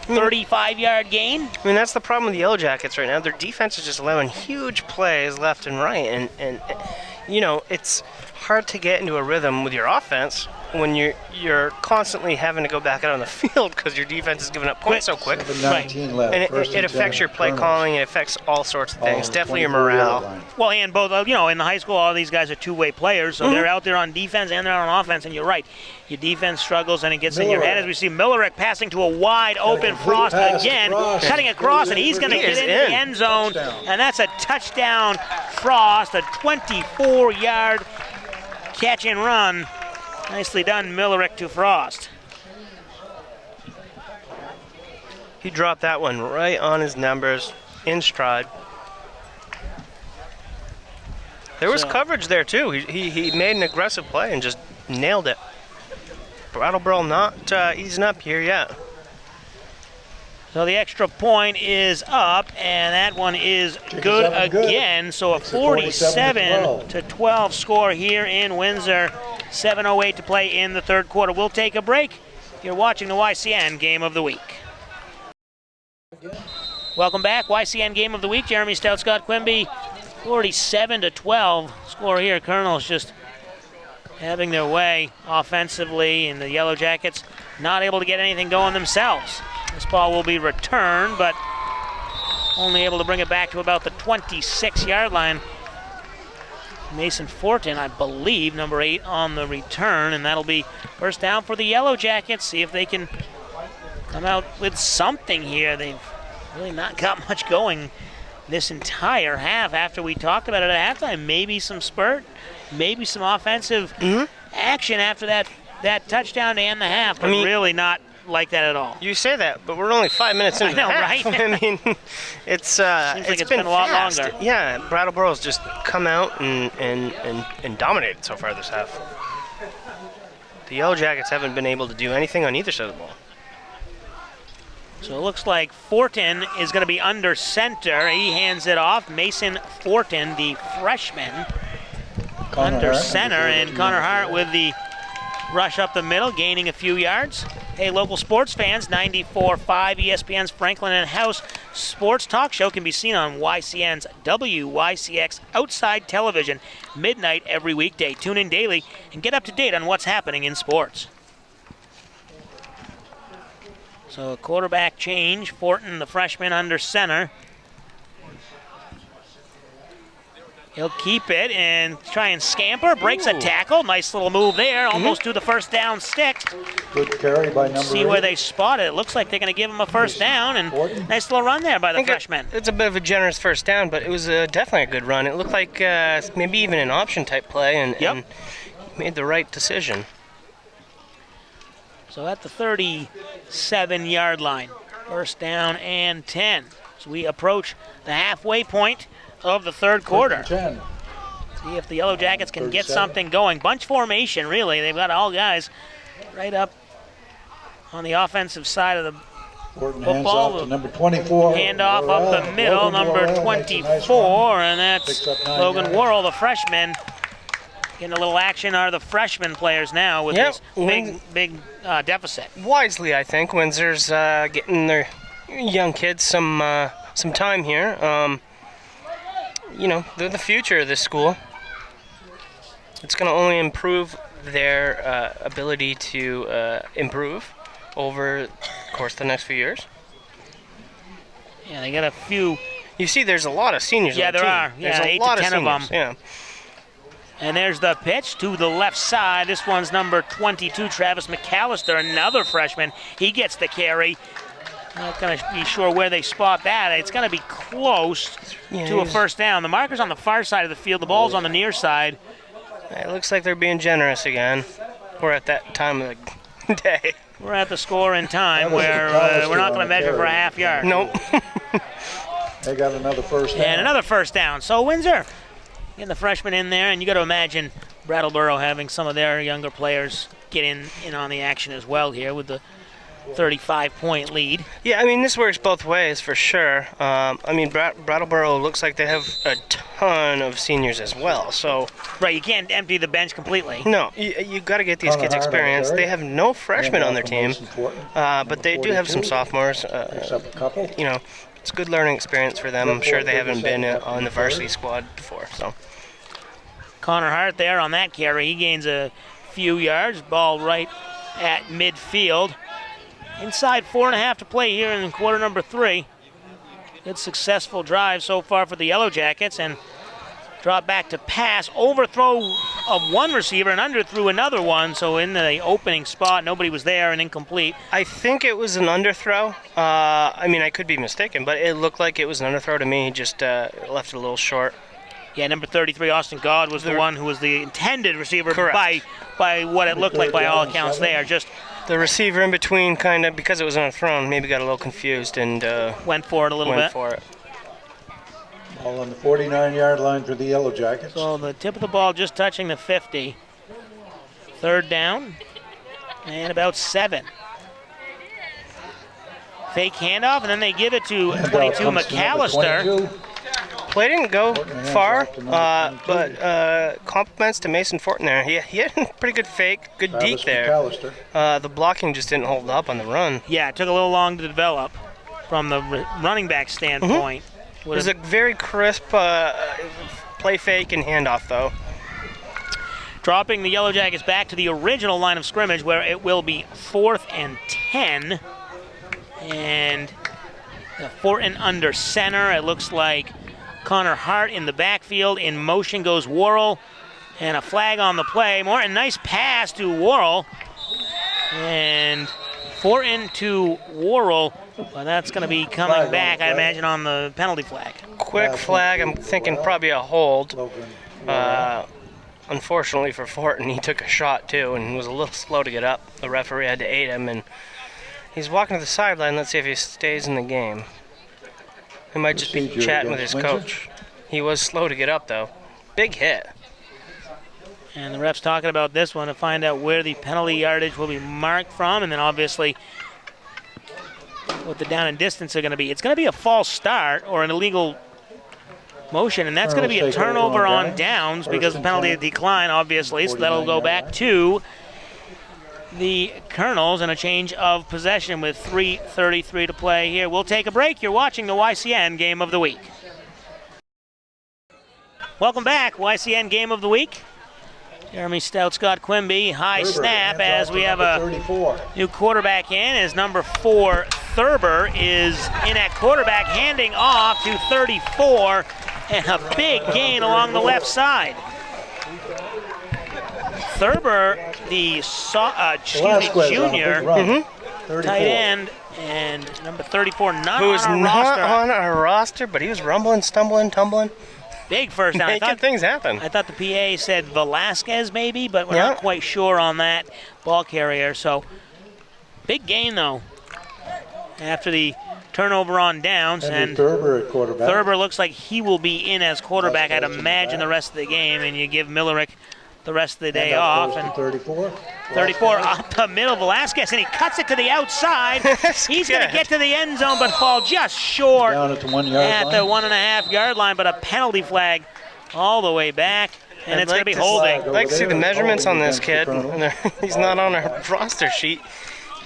S1: 35-yard gain.
S2: I mean, that's the problem with the Yellow Jackets right now. Their defense is just allowing huge plays left and right. And it's hard to get into a rhythm with your offense when you're constantly having to go back out on the field because your defense is giving up points so quick.
S3: Left,
S2: and it affects your play calling. It affects all sorts of things. Definitely your morale.
S1: Well, and both, in the high school, all these guys are two-way players, so they're out there on defense and they're on offense. And you're right, your defense struggles and it gets in your head as we see Millerick passing to a wide-open Frost again, cutting across, and he's going to get into the end zone, and that's a touchdown. Frost, a 24-yard catch and run. Nicely done, Millerick to Frost.
S2: He dropped that one right on his numbers, in stride. There was coverage there, too. He made an aggressive play and just nailed it. Brattleboro not easing up here yet.
S1: So the extra point is up, and that one is good again. So a 47-12 score here in Windsor. 7:08 to play in the third quarter. We'll take a break. You're watching the YCN Game of the Week. Welcome back, YCN Game of the Week. Jeremy Stout, Scott Quimby, 47-12 score here. Colonels just having their way offensively, and the Yellow Jackets not able to get anything going themselves. This ball will be returned, but only able to bring it back to about the 26-yard line. Mason Fortin, I believe, number 8 on the return, and that'll be first down for the Yellow Jackets. See if they can come out with something here. They've really not got much going this entire half after we talked about it at halftime. Maybe some spurt, maybe some offensive action after that touchdown to end the half, but really not like that at all.
S2: You say that, but we're only 5 minutes into the half.
S1: Right?
S2: I mean, it's been
S1: a lot longer.
S2: Yeah, Brattleboro's just come out and dominated so far this half. The Yellow Jackets haven't been able to do anything on either side of the ball.
S1: So it looks like Fortin is going to be under center. He hands it off. Mason Fortin, the freshman, under center, and Connor Hart with the rush up the middle, gaining a few yards. Hey, local sports fans, 94.5 ESPN's Franklin and House Sports Talk Show can be seen on YCN's WYCX Outside Television, midnight every weekday. Tune in daily and get up to date on what's happening in sports. So a quarterback change. Fortin, the freshman, under center. He'll keep it and try and scamper. Breaks a tackle. Nice little move there. Almost to the first down stick.
S3: Good carry by number 8.
S1: See where they spot it. It looks like they're going to give him a first down. And nice little run there by the freshman.
S2: It's a bit of a generous first down, but it was definitely a good run. It looked like maybe even an option type play, and he made the right decision.
S1: So at the 37-yard line, first down and 10. So we approach the halfway point of the third quarter. See if the Yellow Jackets can get something going. Bunch formation, really. They've got all guys right up on the offensive side of the football.
S3: Hands off to number 24.
S1: Handoff up the middle, number 24, and that's Logan Worrell, the freshman. Getting a little action are the freshman players now with this big deficit. Wisely,
S2: I think. Windsor's getting their young kids some time here. They're the future of this school. It's going to only improve their ability to improve over the course of the next few years.
S1: Yeah, they got a few.
S2: You see, there's a lot of seniors.
S1: Yeah,
S2: on the
S1: there
S2: team.
S1: are. Yeah,
S2: there's
S1: 8
S2: a lot
S1: to 10
S2: of seniors.
S1: of them.
S2: Yeah.
S1: And there's the pitch to the left side. This one's number 22, Travis McAllister, another freshman. He gets the carry. Not going to be sure where they spot that. It's going to be close to a first down. The marker's on the far side of the field. The ball's on the near side.
S2: It looks like they're being generous again. We're at that time of the day.
S1: We're at the score in time where we're not going to measure for a half yard.
S2: Nope.
S3: They got another first down.
S1: And another first down. So Windsor getting the freshman in there, and you got to imagine Brattleboro having some of their younger players get in on the action as well here with the 35-point lead.
S2: Yeah, I mean, this works both ways for sure. Brattleboro looks like they have a ton of seniors as well. So
S1: right, you can't empty the bench completely.
S2: No, you got to get these kids experience. They have no freshmen on their team, but they do have some sophomores.
S3: Except a couple.
S2: It's a good learning experience for them. I'm sure they haven't been on the varsity squad before. So
S1: Connor Hart there on that carry. He gains a few yards. Ball right at midfield. Inside 4.5 to play here in quarter number 3. Good successful drive so far for the Yellow Jackets, and drop back to pass. Overthrow of one receiver and underthrew another one, so in the opening spot, nobody was there and incomplete.
S2: I think it was an underthrow. I could be mistaken, but it looked like it was an underthrow to me. Just left it a little short.
S1: Yeah, number 33, Austin God, was the one who was the intended receiver.
S2: Correct.
S1: by what it looked like by all accounts there. Just
S2: the receiver in between, kind of, because it was underthrown, maybe got a little confused and
S1: went for it a little bit.
S3: All on the 49-yard line for the Yellow Jackets.
S1: So the tip of the ball just touching the 50. Third down and about 7. Fake handoff, and then they give it to 22 McAllister.
S2: Play didn't go far, but compliments to Mason Fortin there. He had a pretty good fake, good deke there. The blocking just didn't hold up on the run.
S1: Yeah, it took a little long to develop from the running back standpoint.
S2: It was a very crisp play fake and handoff, though.
S1: Dropping the Yellow Jackets back to the original line of scrimmage where it will be 4th and 10. And Fortin under center. It looks like Connor Hart in the backfield. In motion goes Worrell, and a flag on the play. Morton, nice pass to Worrell, and Fortin to Worrell. Well, that's going to be coming back, I imagine, on the penalty flag.
S2: Quick flag. I'm thinking probably a hold. Unfortunately for Fortin, he took a shot too and was a little slow to get up. The referee had to aid him, and he's walking to the sideline. Let's see if he stays in the game. He might just be chatting with his coach. He was slow to get up, though. Big hit.
S1: And the ref's talking about this one to find out where the penalty yardage will be marked from, and then obviously what the down and distance are going to be. It's going to be a false start or an illegal motion, and that's going to be a turnover on downs because the penalty decline, obviously, so that'll go back to the Colonels and a change of possession with 3:33 to play here. We'll take a break. You're watching the YCN Game of the Week. Welcome back, YCN Game of the Week. Jeremy Stout, Scott Quimby, high snap as we have a new quarterback in as number 4, Thurber, is in at quarterback, handing off to 34. and a big gain along the left side. Thurber, the junior tight end, and number 34, not
S2: Who's
S1: on our
S2: not
S1: roster.
S2: on our roster, but he was rumbling, stumbling, tumbling.
S1: Big first down.
S2: Making things happen.
S1: I thought the PA said Velasquez maybe, but we're not quite sure on that ball carrier. So big gain though after the turnover on downs. And
S3: Thurber at quarterback.
S1: Thurber looks like he will be in as quarterback, I'd imagine, the rest of the game, and you give Millerick the rest of the day off. And
S3: 34.
S1: 34 up the middle, Velasquez, and he cuts it to the outside. He's going to get to the end zone, but fall just short
S3: Down at the 1 yard
S1: at
S3: line.
S1: the 1.5 yard line, but a penalty flag all the way back, and it's going to be holding.
S2: I'd like to see the memeasurements on this kid. He's not on our roster sheet.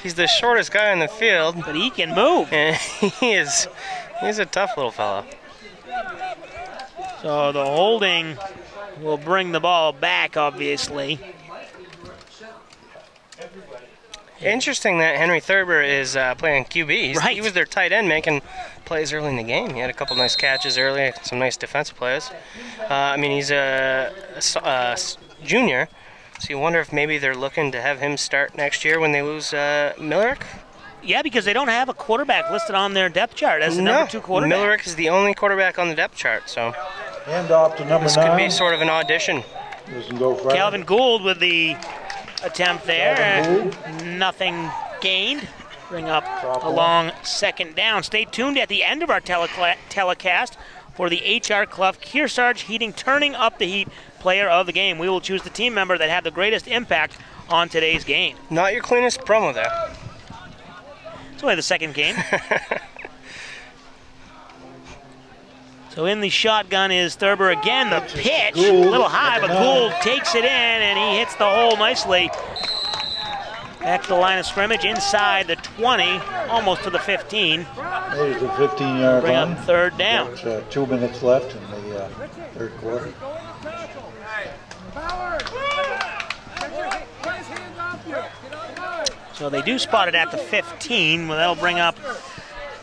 S2: He's the shortest guy in the field.
S1: But he can move.
S2: And he's a tough little fellow.
S1: So the holding will bring the ball back, obviously.
S2: Interesting that Henry Thurber is playing QB.
S1: Right.
S2: He was their tight end making plays early in the game. He had a couple nice catches early, some nice defensive plays. He's a junior, so you wonder if maybe they're looking to have him start next year when they lose Millerick?
S1: Yeah, because they don't have a quarterback listed on their depth chart as the number 2 quarterback.
S2: Millerick is the only quarterback on the depth chart, so
S3: Hand off to number
S2: this
S3: 9.
S2: could be sort of an audition.
S3: Doesn't go far.
S1: Calvin Gould with the attempt there. Nothing gained. Bring up a long second down. Stay tuned at the end of our telecast for the HR Clough Kearsarge Heating Turning Up the Heat Player of the Game. We will choose the team member that had the greatest impact on today's game.
S2: Not your cleanest promo there.
S1: It's only the second game. So in the shotgun is Thurber again. The pitch, a little high, but Gould takes it in, and he hits the hole nicely. Back to the line of scrimmage, inside the 20, almost to the 15.
S3: There's the 15-yard
S1: Bring
S3: line.
S1: up third down.
S3: There's 2 minutes left in the third quarter.
S1: So they do spot it at the 15. Well, that'll bring up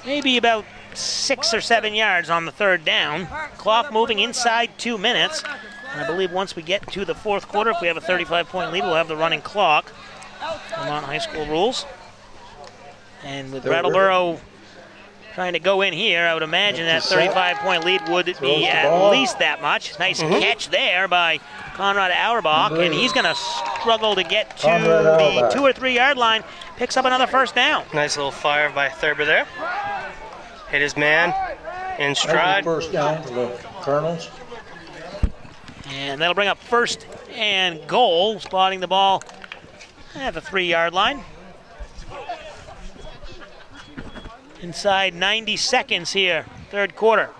S1: maybe about 6 or 7 yards on the third down. Clough moving inside 2 minutes. And I believe once we get to the fourth quarter, if we have a 35-point lead, we'll have the running clock. Vermont High School rules. And with Brattleboro trying to go in here, I would imagine that 35-point lead would be at least that much. Nice catch there by Conrad Auerbach, and he's going to struggle to get to the 2 or 3 yard line. Picks up another first down.
S2: Nice little fire by Thurber there. Hit his man in stride.
S3: First down for the Colonels.
S1: And that'll bring up first and goal, spotting the ball at the 3 yard line. Inside 90 seconds here, third quarter.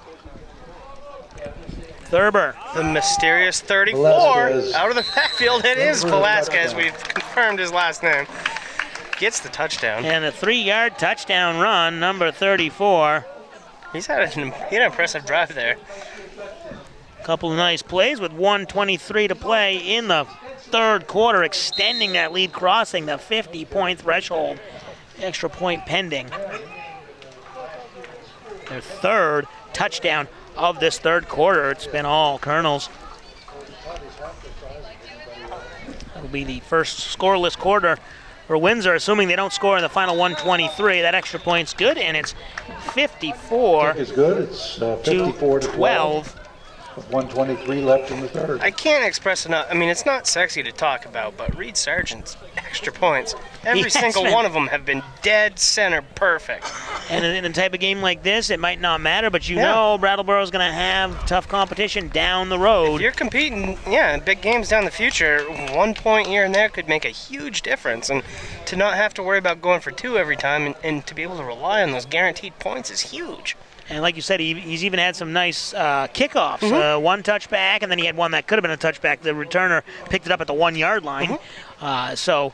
S1: Thurber.
S2: The mysterious 34
S3: Velasquez.
S2: out of the backfield. It is Velasquez. We've confirmed his last name. Gets the touchdown.
S1: And a 3 yard touchdown run, number 34.
S2: He had an impressive drive there.
S1: Couple of nice plays with 1:23 to play in the third quarter, extending that lead, crossing the 50-point threshold. Extra point pending. Their third touchdown of this third quarter. It's been all Colonels. That'll be the first scoreless quarter for Windsor, assuming they don't score in the final 1:23. That extra point's good, and it's 54
S3: It's good. It's 54 to 12. With 1:23 left in the third.
S2: I can't express enough. I mean, it's not sexy to talk about, but Reed Sargent's extra points, every single one of them have been dead center perfect.
S1: And in a type of game like this, it might not matter, but you know Brattleboro's going to have tough competition down the road.
S2: If you're competing, in big games down the future, 1 point here and there could make a huge difference. And to not have to worry about going for 2 every time and to be able to rely on those guaranteed points is huge.
S1: And like you said, he's even had some nice kickoffs. One touchback, and then he had one that could have been a touchback. The returner picked it up at the 1 yard line. So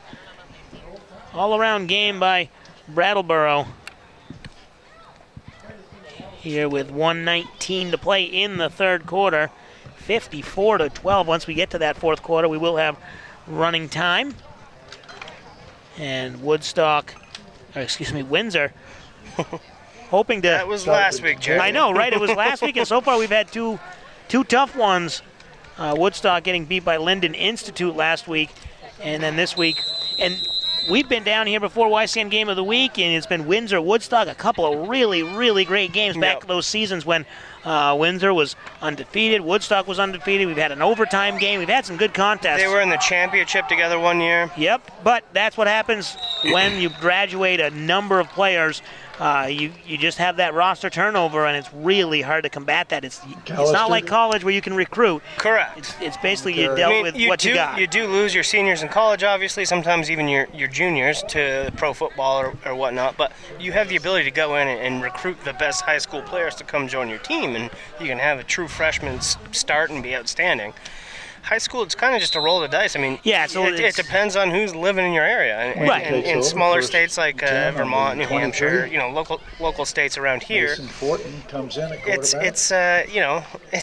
S1: all-around game by Brattleboro. Here with 1:19 to play in the third quarter. 54 to 12. Once we get to that fourth quarter, we will have running time. And Windsor hoping to.
S2: That was last week, Jerry.
S1: I know, right? It was last week, and so far we've had two tough ones. Woodstock getting beat by Linden Institute last week, and then this week. And we've been down here before YCN Game of the Week, and it's been Windsor, Woodstock, a couple of really, really great games back to those seasons when Windsor was undefeated, Woodstock was undefeated. We've had an overtime game. We've had some good contests.
S2: They were in the championship together one year.
S1: Yep, but that's what happens when you graduate a number of players. You just have that roster turnover, and it's really hard to combat that. It's not like college where you can recruit.
S2: Correct.
S1: It's basically you dealt with what you got.
S2: You do lose your seniors in college, obviously, sometimes even your juniors to pro football or whatnot, but you have the ability to go in and recruit the best high school players to come join your team, and you can have a true freshman start and be outstanding. High school, it's kind of just a roll of the dice. I mean,
S1: so
S2: it depends on who's living in your area. And,
S1: right.
S2: In smaller states like Vermont, New Hampshire, local states around here,
S3: Mason Fortin comes in at quarterback.
S2: it's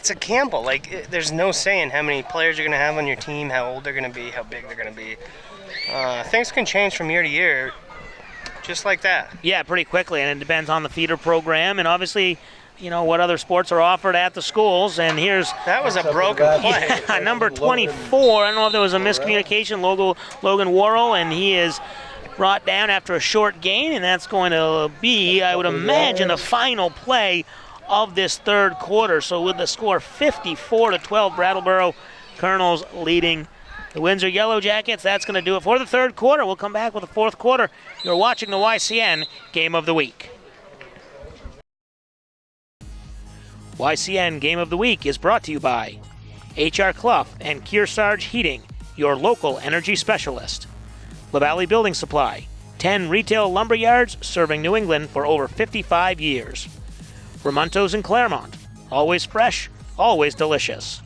S2: a gamble. Like, there's no saying how many players you're going to have on your team, how old they're going to be, how big they're going to be. Things can change from year to year, just like that.
S1: Yeah, pretty quickly, and it depends on the feeder program, and obviously, what other sports are offered at the schools. And
S2: that was a broken play.
S1: Yeah, number 24. I don't know if there was a miscommunication. Logan Worrell, and he is brought down after a short gain, and that's going to be, I would imagine, the final play of this third quarter. So with the score 54-12, Brattleboro Colonels leading the Windsor Yellow Jackets. That's going to do it for the third quarter. We'll come back with the fourth quarter. You're watching the YCN Game of the Week. YCN Game of the Week is brought to you by H.R. Clough and Kearsarge Heating, your local energy specialist. LaValley Building Supply, 10 retail lumber yards serving New England for over 55 years. Ramontos in Claremont, always fresh, always delicious.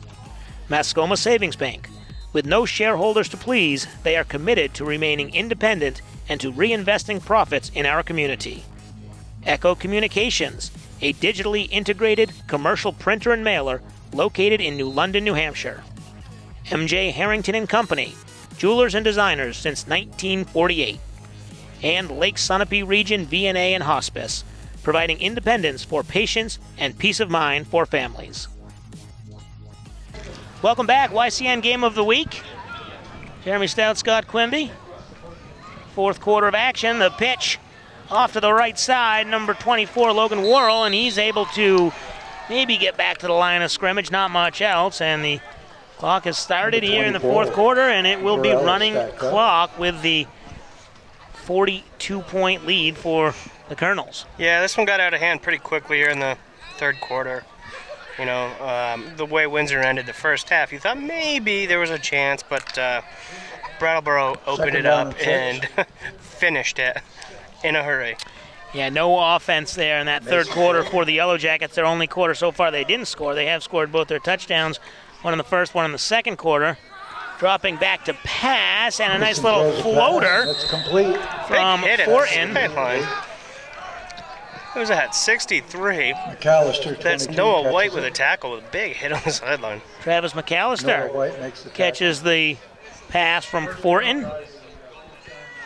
S1: Mascoma Savings Bank, with no shareholders to please, they are committed to remaining independent and to reinvesting profits in our community. Echo Communications, a digitally integrated commercial printer and mailer located in New London, New Hampshire. M.J. Harrington & Company, jewelers and designers since 1948. And Lake Sunapee Region VNA and Hospice, providing independence for patients and peace of mind for families. Welcome back, YCN Game of the Week. Jeremy Stout, Scott Quimby. Fourth quarter of action, the pitch off to the right side, number 24, Logan Worrell, and he's able to maybe get back to the line of scrimmage, not much else, and the clock has started here in the fourth quarter, and it will be running clock with the 42-point lead for the Colonels.
S2: Yeah, this one got out of hand pretty quickly here in the third quarter. The way Windsor ended the first half, you thought maybe there was a chance, but Brattleboro opened it up and finished it in a hurry.
S1: Yeah, no offense there in that third quarter for the Yellow Jackets. Their only quarter so far they didn't score. They have scored both their touchdowns, one in the first, one in the second quarter. Dropping back to pass, and a nice little floater from Fortin.
S2: Who's that? 63.
S3: McAllister.
S2: That's Noah White with a tackle with a big hit on the sideline.
S1: Travis McAllister catches the pass from Fortin.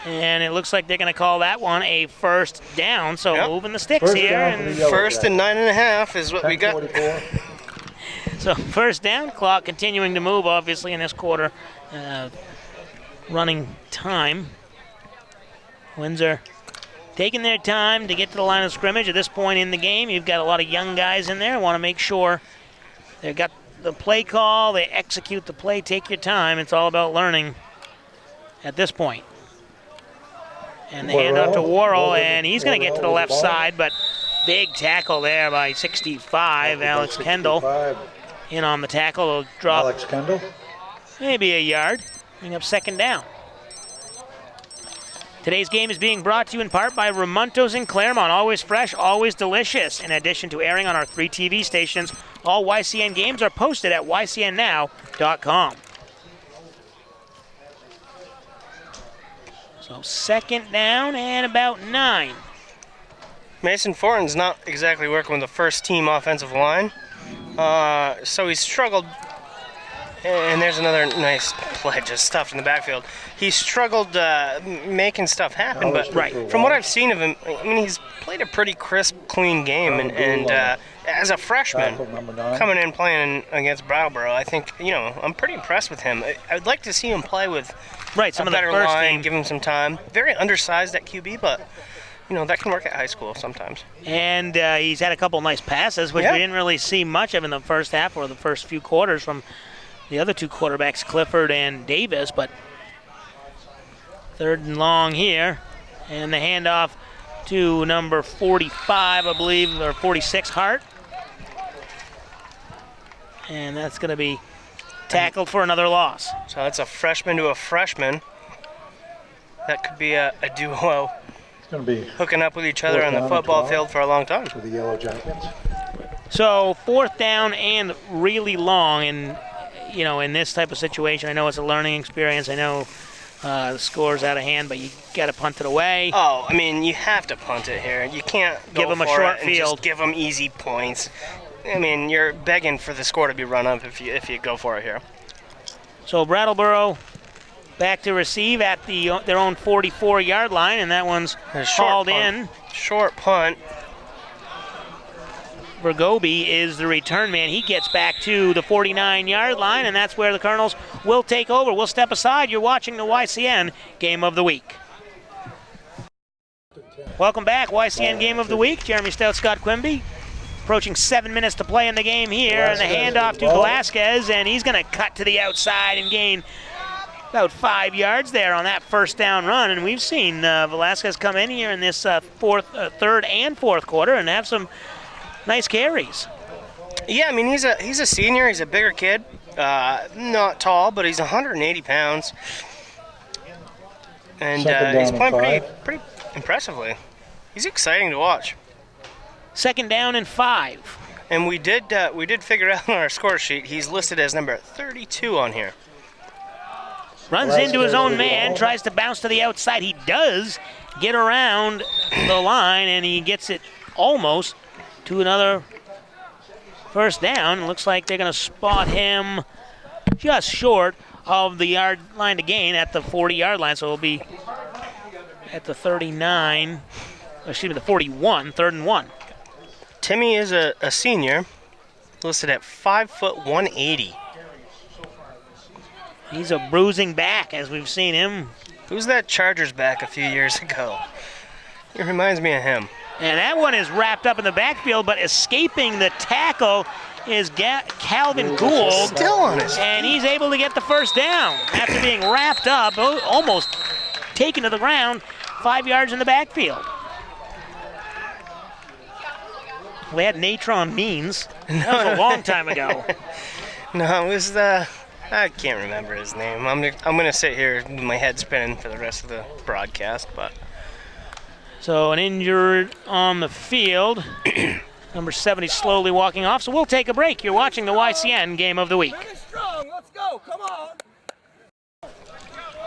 S1: And it looks like they're going to call that one a first down. So moving the sticks here. And
S2: first and 9.5 is what we got.
S1: So first down, clock continuing to move, obviously, in this quarter. Running time. Windsor taking their time to get to the line of scrimmage. At this point in the game, you've got a lot of young guys in there. Want to make sure they've got the play call, they execute the play, take your time. It's all about learning at this point. And they hand off to Worrell, and he's going to get to the left side, but big tackle there by 65, Alex Kendall. In on the tackle, will drop
S3: Alex Kendall.
S1: Maybe a yard, bring up second down. Today's game is being brought to you in part by Ramontos in Claremont. Always fresh, always delicious. In addition to airing on our 3 TV stations, all YCN games are posted at ycnnow.com. So second down and about 9.
S2: Mason Fortin's not exactly working with the first team offensive line. So he's struggled And there's another nice play just stuffed in the backfield. He struggled making stuff happen, but from what I've seen of him, I mean, he's played a pretty crisp, clean game. And as a freshman, coming in playing against Brattleboro, I think, I'm pretty impressed with him. I'd like to see him play with
S1: some
S2: a better line, give him some time. Very undersized at QB, but that can work at high school sometimes.
S1: And he's had a couple nice passes, which we didn't really see much of in the first half or the first few quarters from the other two quarterbacks, Clifford and Davis. But 3rd and long here, and the handoff to number 45, I believe, or 46, Hart. And that's going to be tackled for another loss.
S2: So that's a freshman to a freshman. That could be a duo.
S3: It's going to be
S2: hooking up with each other on the football field for a long time.
S3: For the Yellow Jackets.
S1: So 4th down and really long, and in this type of situation, I know it's a learning experience. I know the score's out of hand, but you got to punt it away.
S2: Oh, I mean, you have to punt it here. You can't
S1: give them a short field.
S2: Just give them easy points. I mean, you're begging for the score to be run up if you go for it here.
S1: So Brattleboro back to receive at their own 44-yard line, and that one's hauled in.
S2: Short punt.
S1: Vergobi is the return man. He gets back to the 49-yard line, and that's where the Colonels will take over. We'll step aside. You're watching the YCN Game of the Week. Welcome back, YCN Game of the Week. Jeremy Stout, Scott Quimby. Approaching 7 minutes to play in the game here, and the handoff to Velasquez, and he's going to cut to the outside and gain about 5 yards there on that first down run. And we've seen Velasquez come in here in this 3rd and 4th quarter and have some nice carries.
S2: Yeah, I mean, he's a senior. He's a bigger kid. Not tall, but he's 180 pounds. And he's playing pretty impressively. He's exciting to watch.
S1: 2nd down and 5.
S2: And we did figure out on our score sheet, he's listed as number 32 on here.
S1: Runs into his own man, tries to bounce to the outside. He does get around the line, and he gets it almost to another first down. It looks like they're going to spot him just short of the yard line to gain at the 40-yard line, so it'll be at the 39, excuse me, the 41, 3rd and 1.
S2: Timmy is a senior, listed at 5 foot 180.
S1: He's a bruising back, as we've seen him.
S2: Who's that Chargers back a few years ago? It reminds me of him.
S1: And that one is wrapped up in the backfield, but escaping the tackle is Calvin Gould.
S2: Still on his feet.
S1: And he's able to get the first down after being wrapped up, almost taken to the ground, 5 yards in the backfield. We had Natron Means. That was a long time ago.
S2: No, it was I can't remember his name. I'm gonna sit here with my head spinning for the rest of the broadcast, but.
S1: So an injured on the field. Number 70 slowly walking off. So we'll take a break. You're watching the YCN Game of the Week.
S4: Strong. Let's go. Come on.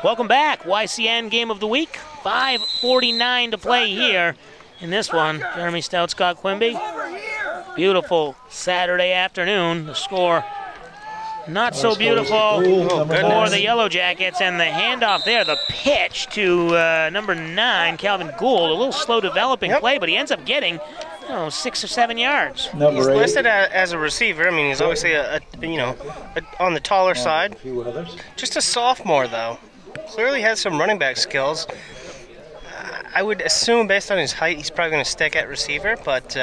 S1: Welcome back, YCN Game of the Week. 5:49 to play here in this one. Jeremy Stout, Scott Quimby. Beautiful Saturday afternoon. The score not so beautiful for the Yellow Jackets, and the handoff there, the pitch to number 9, Calvin Gould. A little slow developing play, but he ends up getting 6 or 7 yards.
S2: He's listed as a receiver. I mean, he's obviously on the taller side. Just a sophomore, though. Clearly has some running back skills. I would assume, based on his height, he's probably going to stick at receiver, but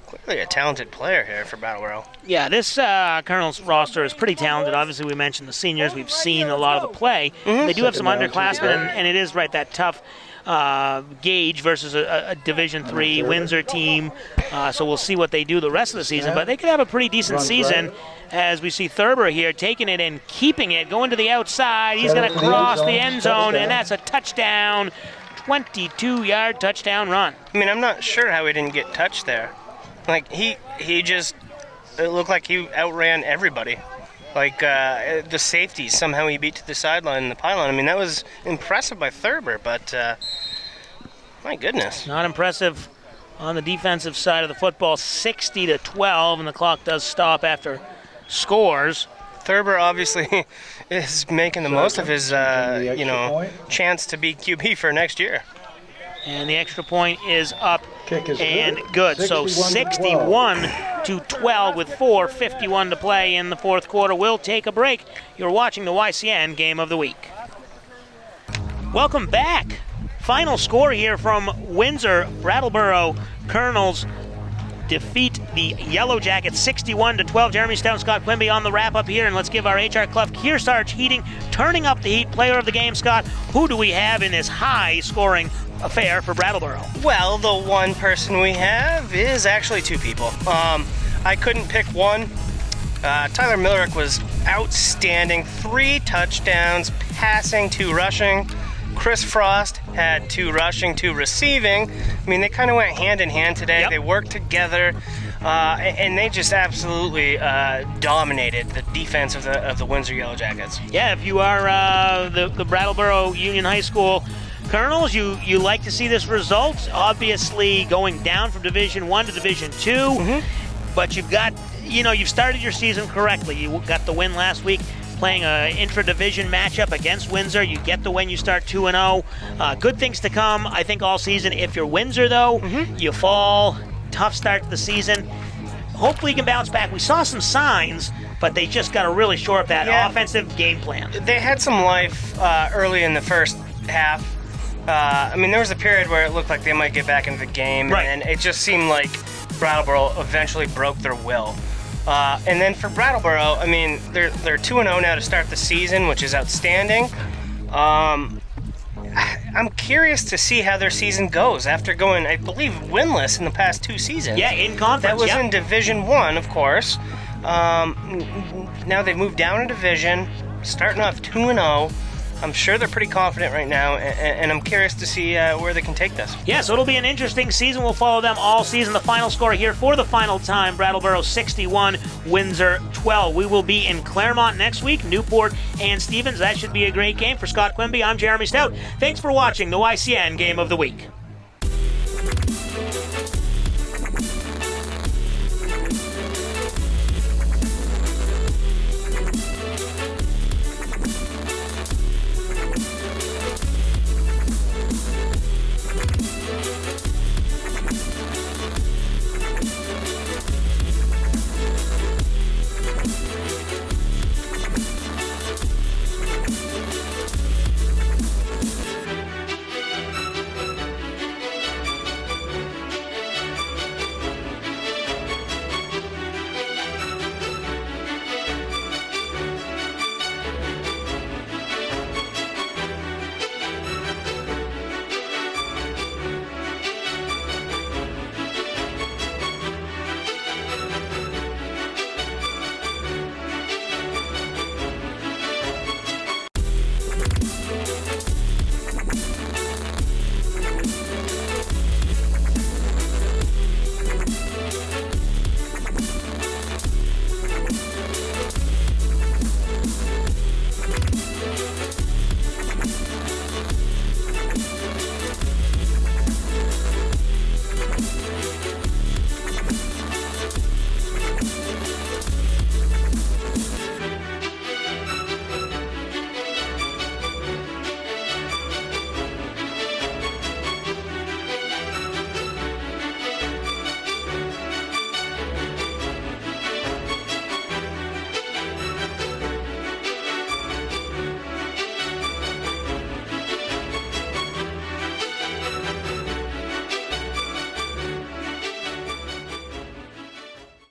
S2: clearly a talented player here for Brattleboro.
S1: Yeah, this Colonels roster is pretty talented. Obviously, we mentioned the seniors. We've seen a lot of the play. Mm-hmm. They do have some underclassmen, and it is that tough gauge versus a Division III Windsor team. So we'll see what they do the rest of the season. But they could have a pretty decent season, as we see Thurber here taking it and keeping it, going to the outside. He's going to cross the end zone, and that's a touchdown, 22-yard touchdown run.
S2: I mean, I'm not sure how he didn't get touched there. Like, he just, it looked like he outran everybody. Like, the safeties, somehow he beat to the sideline and the pylon. I mean, that was impressive by Thurber, but my goodness.
S1: Not impressive on the defensive side of the football, 60-12, and the clock does stop after scores.
S2: Thurber obviously is making the most of his,
S3: extra
S2: chance to be QB for next year.
S1: And the extra point is up
S3: Kick is
S1: and good. So 61 to 12 with 4:51 to play in the fourth quarter. We'll take a break. You're watching the YCN Game of the Week. Welcome back. Final score here from Windsor. Brattleboro Colonels defeat the Yellow Jackets 61 to 12. Jeremy Stout, Scott Quimby on the wrap up here, and let's give our HR Clough Kearsarge Heating turning up the heat player of the game. Scott, who do we have in this high scoring affair for Brattleboro?
S2: Well, the one person we have is actually two people. I couldn't pick one. Tyler Millerick was outstanding. 3 touchdowns, passing, 2 rushing. Chris Frost had 2 rushing, 2 receiving. I mean, they kind of went hand in hand today.
S1: Yep.
S2: They worked together, and they just absolutely dominated the defense of the Windsor Yellow Jackets.
S1: Yeah, if you are the Brattleboro Union High School Colonels, you like to see this result. Obviously, going down from Division I to Division II, but you've started your season correctly. You got the win last week, playing an intra-division matchup against Windsor. You get the win, you start 2-0. Good things to come, I think, all season. If you're Windsor, though, you fall. Tough start to the season. Hopefully you can bounce back. We saw some signs, but they just got to really shore up that offensive game plan.
S2: They had some life early in the first half. There was a period where it looked like they might get back into the game, and it just seemed like Brattleboro eventually broke their will. And then for Brattleboro, they're 2-0 now to start the season, which is outstanding. I'm curious to see how their season goes after going, I believe, winless in the past 2 seasons.
S1: Yeah, in conference.
S2: That was in Division I, of course. Now they've moved down a division, starting off 2-0. I'm sure they're pretty confident right now, and I'm curious to see where they can take this.
S1: Yeah, so it'll be an interesting season. We'll follow them all season. The final score here for the final time, Brattleboro 61, Windsor 12. We will be in Claremont next week, Newport and Stevens. That should be a great game. For Scott Quimby, I'm Jeremy Stout. Thanks for watching the YCN Game of the Week.